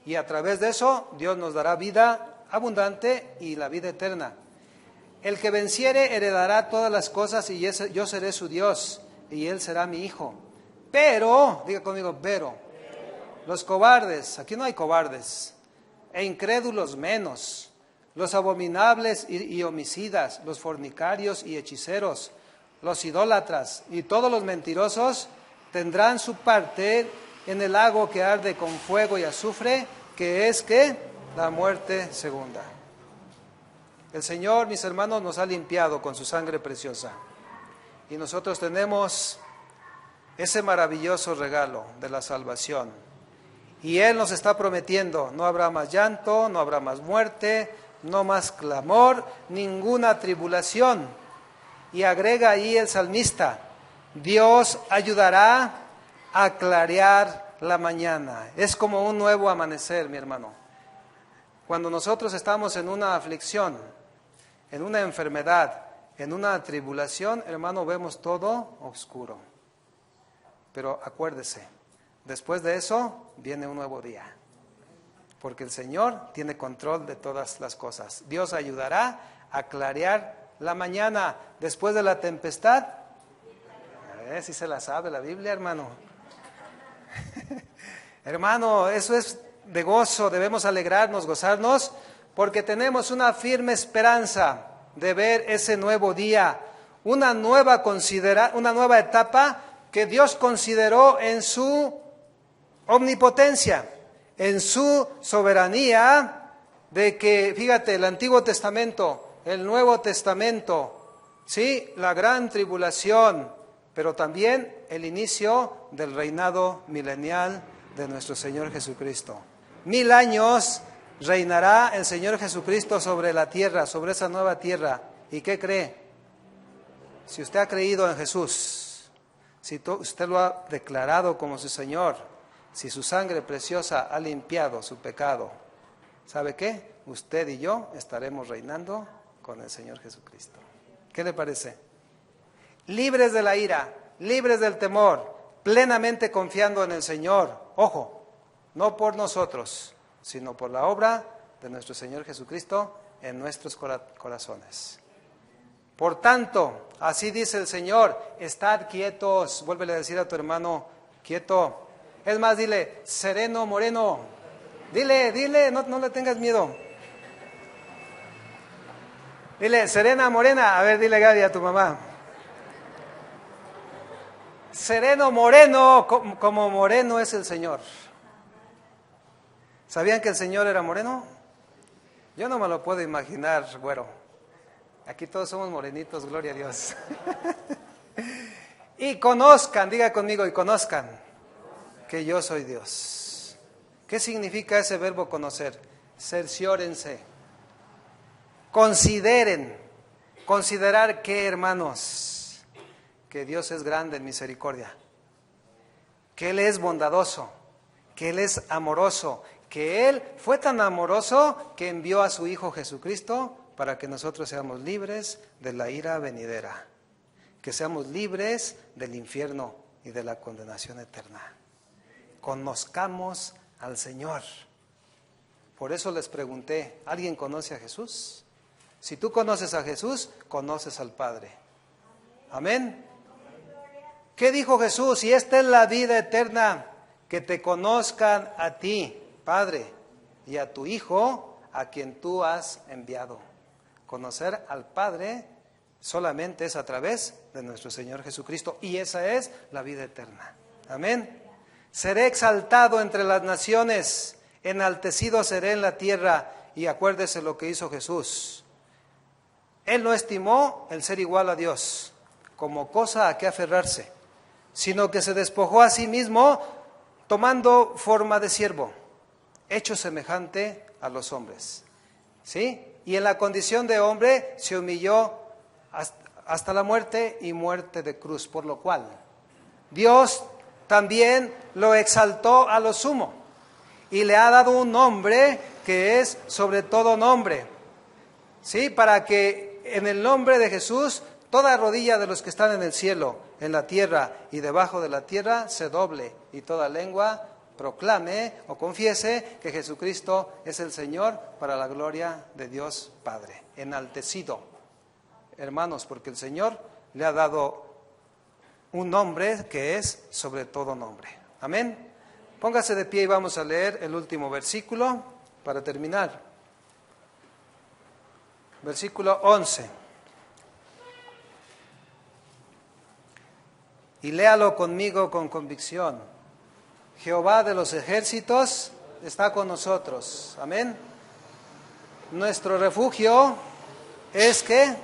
Y a través de eso, Dios nos dará vida abundante y la vida eterna. El que venciere heredará todas las cosas, y yo seré su Dios, y él será mi hijo. Pero, diga conmigo, pero, los cobardes, aquí no hay cobardes, e incrédulos menos, los abominables y homicidas, los fornicarios y hechiceros, los idólatras y todos los mentirosos tendrán su parte en el lago que arde con fuego y azufre, que es ¿qué? La muerte segunda. El Señor, mis hermanos, nos ha limpiado con su sangre preciosa, y nosotros tenemos ese maravilloso regalo de la salvación. Y Él nos está prometiendo, no habrá más llanto, no habrá más muerte, no más clamor, ninguna tribulación. Y agrega ahí el salmista, Dios ayudará a clarear la mañana. Es como un nuevo amanecer, mi hermano. Cuando nosotros estamos en una aflicción, en una enfermedad, en una tribulación, hermano, vemos todo oscuro. Pero acuérdese, después de eso viene un nuevo día. Porque el Señor tiene control de todas las cosas. Dios ayudará a clarear la mañana después de la tempestad. A ver si se la sabe la Biblia, hermano. Hermano, eso es de gozo, debemos alegrarnos, gozarnos, porque tenemos una firme esperanza de ver ese nuevo día, una nueva etapa que Dios consideró en su omnipotencia, en su soberanía, de que, fíjate, el Antiguo Testamento, el Nuevo Testamento, sí, la gran tribulación, pero también el inicio del reinado milenial de nuestro Señor Jesucristo. 1000 años reinará el Señor Jesucristo sobre la tierra, sobre esa nueva tierra. ¿Y qué cree? Si usted ha creído en Jesús, si usted lo ha declarado como su Señor, si su sangre preciosa ha limpiado su pecado, ¿sabe qué? Usted y yo estaremos reinando con el Señor Jesucristo. ¿Qué le parece? Libres de la ira, libres del temor, plenamente confiando en el Señor. Ojo, no por nosotros, sino por la obra de nuestro Señor Jesucristo en nuestros corazones. Por tanto, así dice el Señor, estad quietos. Vuélvele a decir a tu hermano, quieto. Es más, dile, sereno, moreno. Dile, no le tengas miedo. Dile, serena, morena. A ver, dile, Gaby, a tu mamá. Sereno, moreno, como moreno es el Señor. ¿Sabían que el Señor era moreno? Yo no me lo puedo imaginar, güero. Aquí todos somos morenitos, gloria a Dios. Y conozcan, diga conmigo, y conozcan que yo soy Dios. ¿Qué significa ese verbo conocer? Cerciórense. Considerar que, hermanos, que Dios es grande en misericordia, que Él es bondadoso, que Él es amoroso, que Él fue tan amoroso que envió a su Hijo Jesucristo para que nosotros seamos libres de la ira venidera, que seamos libres del infierno y de la condenación eterna. Conozcamos al Señor. Por eso les pregunté, ¿alguien conoce a Jesús? Si tú conoces a Jesús, conoces al Padre. Amén. ¿Qué dijo Jesús? Y esta es la vida eterna, que te conozcan a ti, Padre, y a tu Hijo, a quien tú has enviado. Conocer al Padre solamente es a través de nuestro Señor Jesucristo, y esa es la vida eterna. Amén. Seré exaltado entre las naciones, enaltecido seré en la tierra. Y acuérdese lo que hizo Jesús. Él no estimó el ser igual a Dios como cosa a que aferrarse, sino que se despojó a sí mismo tomando forma de siervo, hecho semejante a los hombres. ¿Sí? Y en la condición de hombre se humilló hasta la muerte y muerte de cruz, por lo cual Dios también lo exaltó a lo sumo y le ha dado un nombre que es sobre todo nombre. ¿Sí? Para que en el nombre de Jesús toda rodilla de los que están en el cielo, en la tierra y debajo de la tierra se doble y toda lengua proclame o confiese que Jesucristo es el Señor, para la gloria de Dios Padre. Enaltecido, hermanos, porque el Señor le ha dado un nombre que es sobre todo nombre. Amén. Póngase de pie y vamos a leer el último versículo para terminar. Versículo 11. Y léalo conmigo con convicción. Jehová de los ejércitos está con nosotros. Amén. Nuestro refugio es que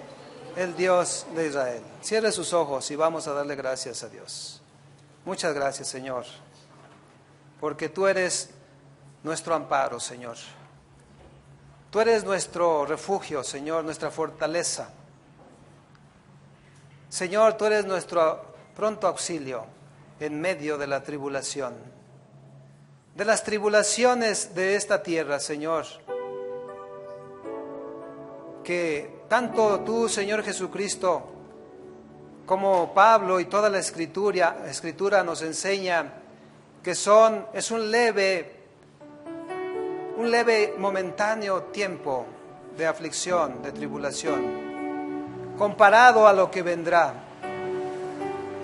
el Dios de Israel. Cierre sus ojos y vamos a darle gracias a Dios. Muchas gracias, Señor, porque tú eres nuestro amparo, Señor. Tú eres nuestro refugio, Señor, nuestra fortaleza. Señor, tú eres nuestro pronto auxilio en medio de la tribulación. De las tribulaciones de esta tierra, Señor, que tanto tú, Señor Jesucristo, como Pablo y toda la escritura nos enseña que es un leve momentáneo tiempo de aflicción, de tribulación, comparado a lo que vendrá.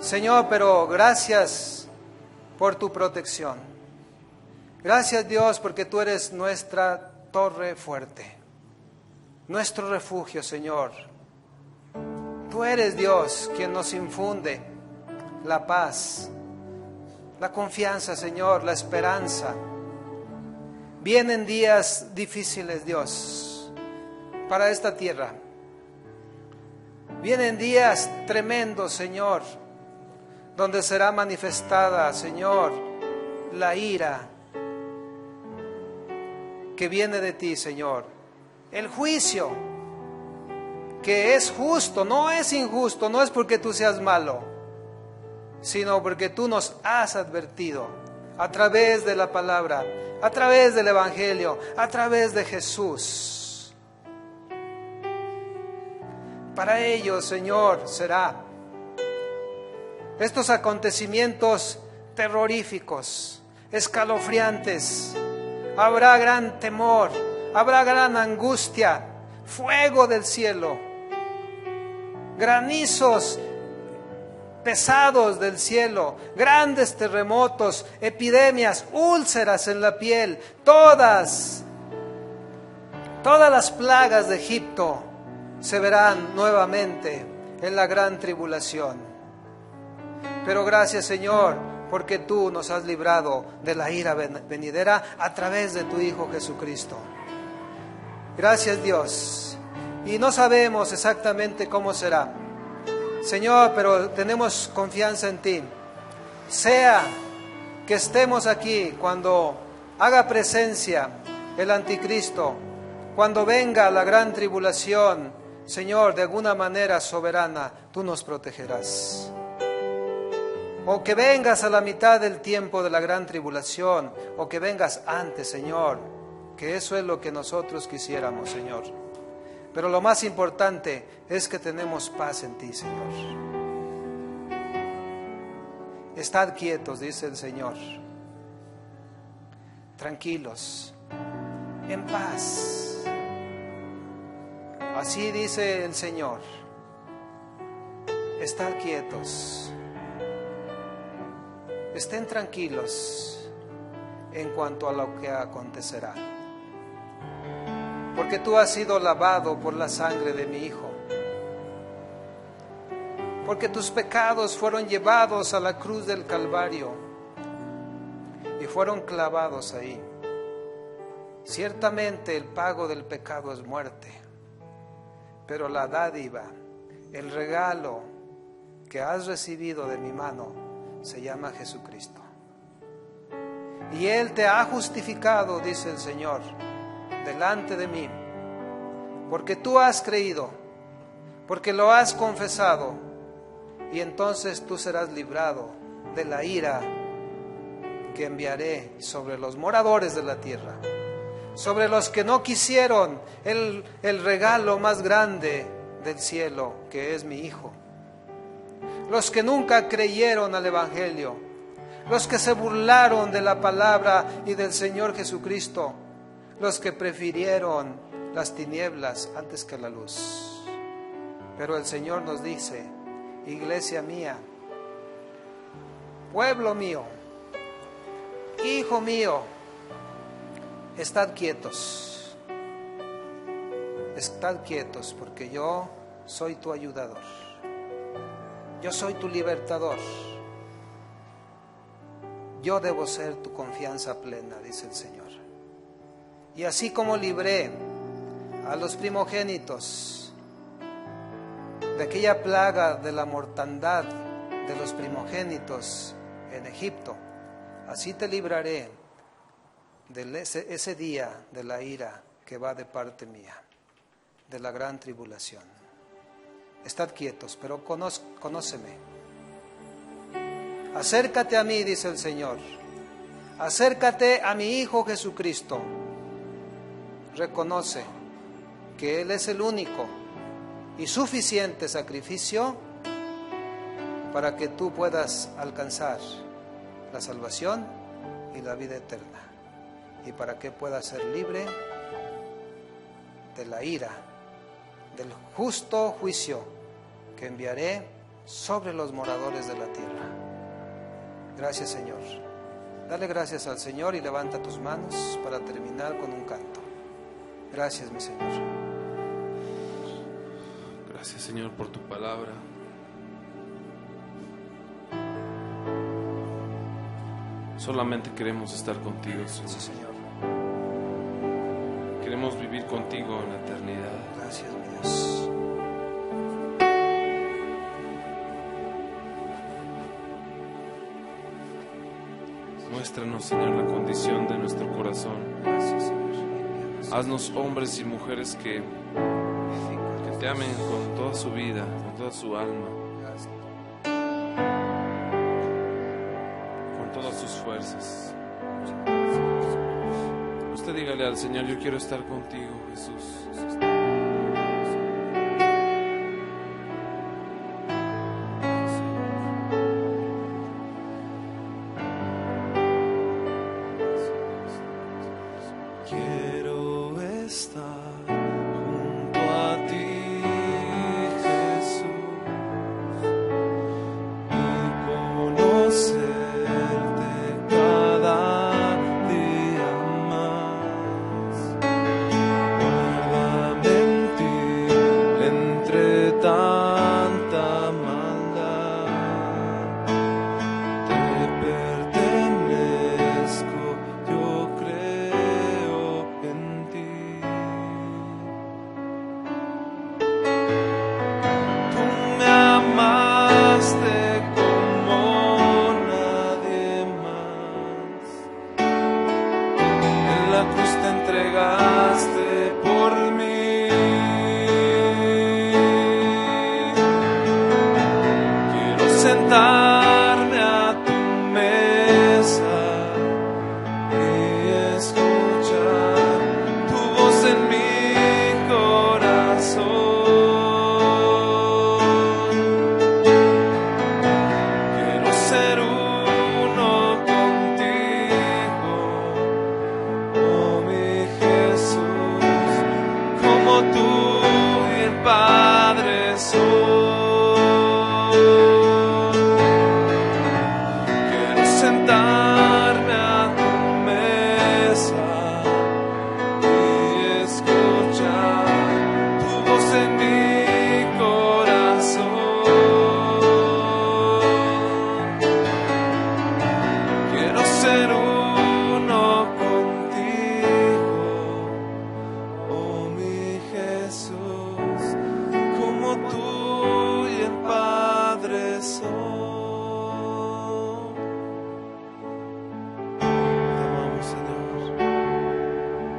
Señor, pero gracias por tu protección. Gracias, Dios, porque tú eres nuestra torre fuerte, nuestro refugio, Señor. Tú eres, Dios, quien nos infunde la paz, la confianza, Señor, la esperanza. Vienen días difíciles, Dios, para esta tierra. Vienen días tremendos, Señor, donde será manifestada, Señor, la ira que viene de ti, Señor. El juicio que es justo, no es injusto, no es porque tú seas malo, sino porque tú nos has advertido a través de la palabra, a través del Evangelio, a través de Jesús. Para ellos, Señor, será estos acontecimientos terroríficos, escalofriantes. Habrá gran temor, habrá gran angustia, fuego del cielo, granizos pesados del cielo, grandes terremotos, epidemias, úlceras en la piel, todas las plagas de Egipto se verán nuevamente en la gran tribulación. Pero gracias, Señor, porque tú nos has librado de la ira venidera a través de tu Hijo Jesucristo. Gracias, Dios. Y no sabemos exactamente cómo será, Señor, pero tenemos confianza en ti. Sea que estemos aquí cuando haga presencia el anticristo, cuando venga la gran tribulación, Señor, de alguna manera soberana, tú nos protegerás. O que vengas a la mitad del tiempo de la gran tribulación, o que vengas antes, Señor, que eso es lo que nosotros quisiéramos, Señor. Pero lo más importante es que tenemos paz en ti, Señor. Estad quietos, dice el Señor. Tranquilos, en paz. Así dice el Señor. Estad quietos. Estén tranquilos en cuanto a lo que acontecerá. Porque tú has sido lavado por la sangre de mi Hijo. Porque tus pecados fueron llevados a la cruz del Calvario y fueron clavados ahí. Ciertamente el pago del pecado es muerte, pero la dádiva, el regalo que has recibido de mi mano, se llama Jesucristo. Y Él te ha justificado, dice el Señor, delante de mí, porque tú has creído, porque lo has confesado, y entonces tú serás librado de la ira que enviaré sobre los moradores de la tierra, sobre los que no quisieron el regalo más grande del cielo, que es mi Hijo, los que nunca creyeron al Evangelio, los que se burlaron de la palabra y del Señor Jesucristo, los que prefirieron las tinieblas antes que la luz. Pero el Señor nos dice: iglesia mía, pueblo mío, hijo mío, estad quietos, porque yo soy tu ayudador, yo soy tu libertador, yo debo ser tu confianza plena, dice el Señor. Y así como libré a los primogénitos de aquella plaga de la mortandad de los primogénitos en Egipto, así te libraré de ese día de la ira que va de parte mía, de la gran tribulación. Estad quietos, pero conóceme. Acércate a mí, dice el Señor. Acércate a mi Hijo Jesucristo. Reconoce que Él es el único y suficiente sacrificio para que tú puedas alcanzar la salvación y la vida eterna, y para que puedas ser libre de la ira, del justo juicio que enviaré sobre los moradores de la tierra. Gracias, Señor. Dale gracias al Señor y levanta tus manos para terminar con un canto. Gracias, mi Señor. Gracias, Señor, por tu palabra. Solamente queremos estar contigo, Señor. Sí, Señor. Queremos vivir contigo en la eternidad. Gracias, mi Dios. Muéstranos, Señor, la condición de nuestro corazón. Gracias, Señor. Haznos hombres y mujeres que te amen con toda su vida, con toda su alma, con todas sus fuerzas. Usted dígale al Señor: yo quiero estar contigo, Jesús. Quiero estar junto a ti, Jesús, y conocerte cada día más. Guárdame en ti entre tanta maldad. Te pertenezco, yo creo en ti. Tú me amaste como nadie más. En la cruz te entregaste por mí. Quiero sentarme a tu mesa y escuchar tu voz en mi corazón. Quiero ser uno contigo, oh mi Jesús, como tú y el Padre son. Quiero sentarme a tu mesa y escuchar tu voz en mi corazón. Quiero ser uno contigo, oh mi Jesús, como tú y el Padre son. Te amamos, Señor.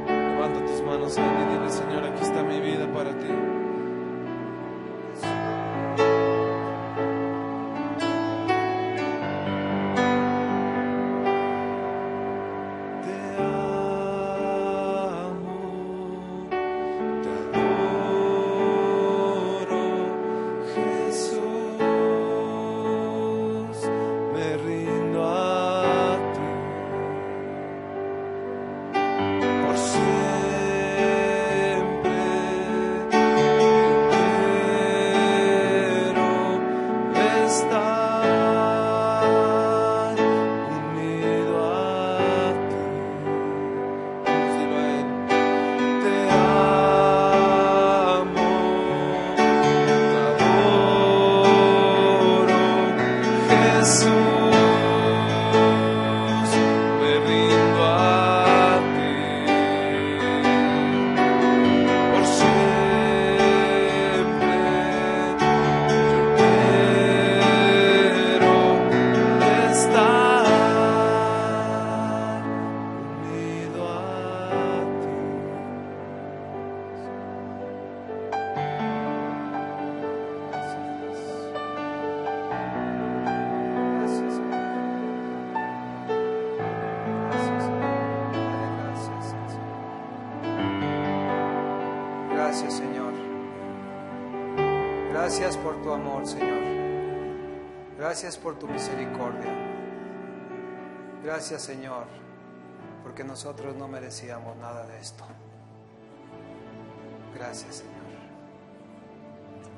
Levanta tus manos a Él y dile: Señor, aquí está mi vida para ti. Te amo, te adoro, Jesús, me rindo a ti. Por siempre Gracias, Señor. Gracias por tu amor, Señor. Gracias por tu misericordia. Gracias, Señor, porque nosotros no merecíamos nada de esto. Gracias, Señor.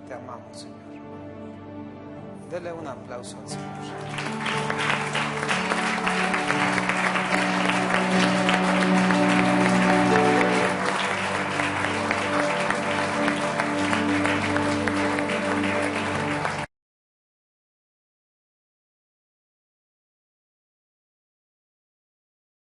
Te amamos, Señor. Dele un aplauso al Señor.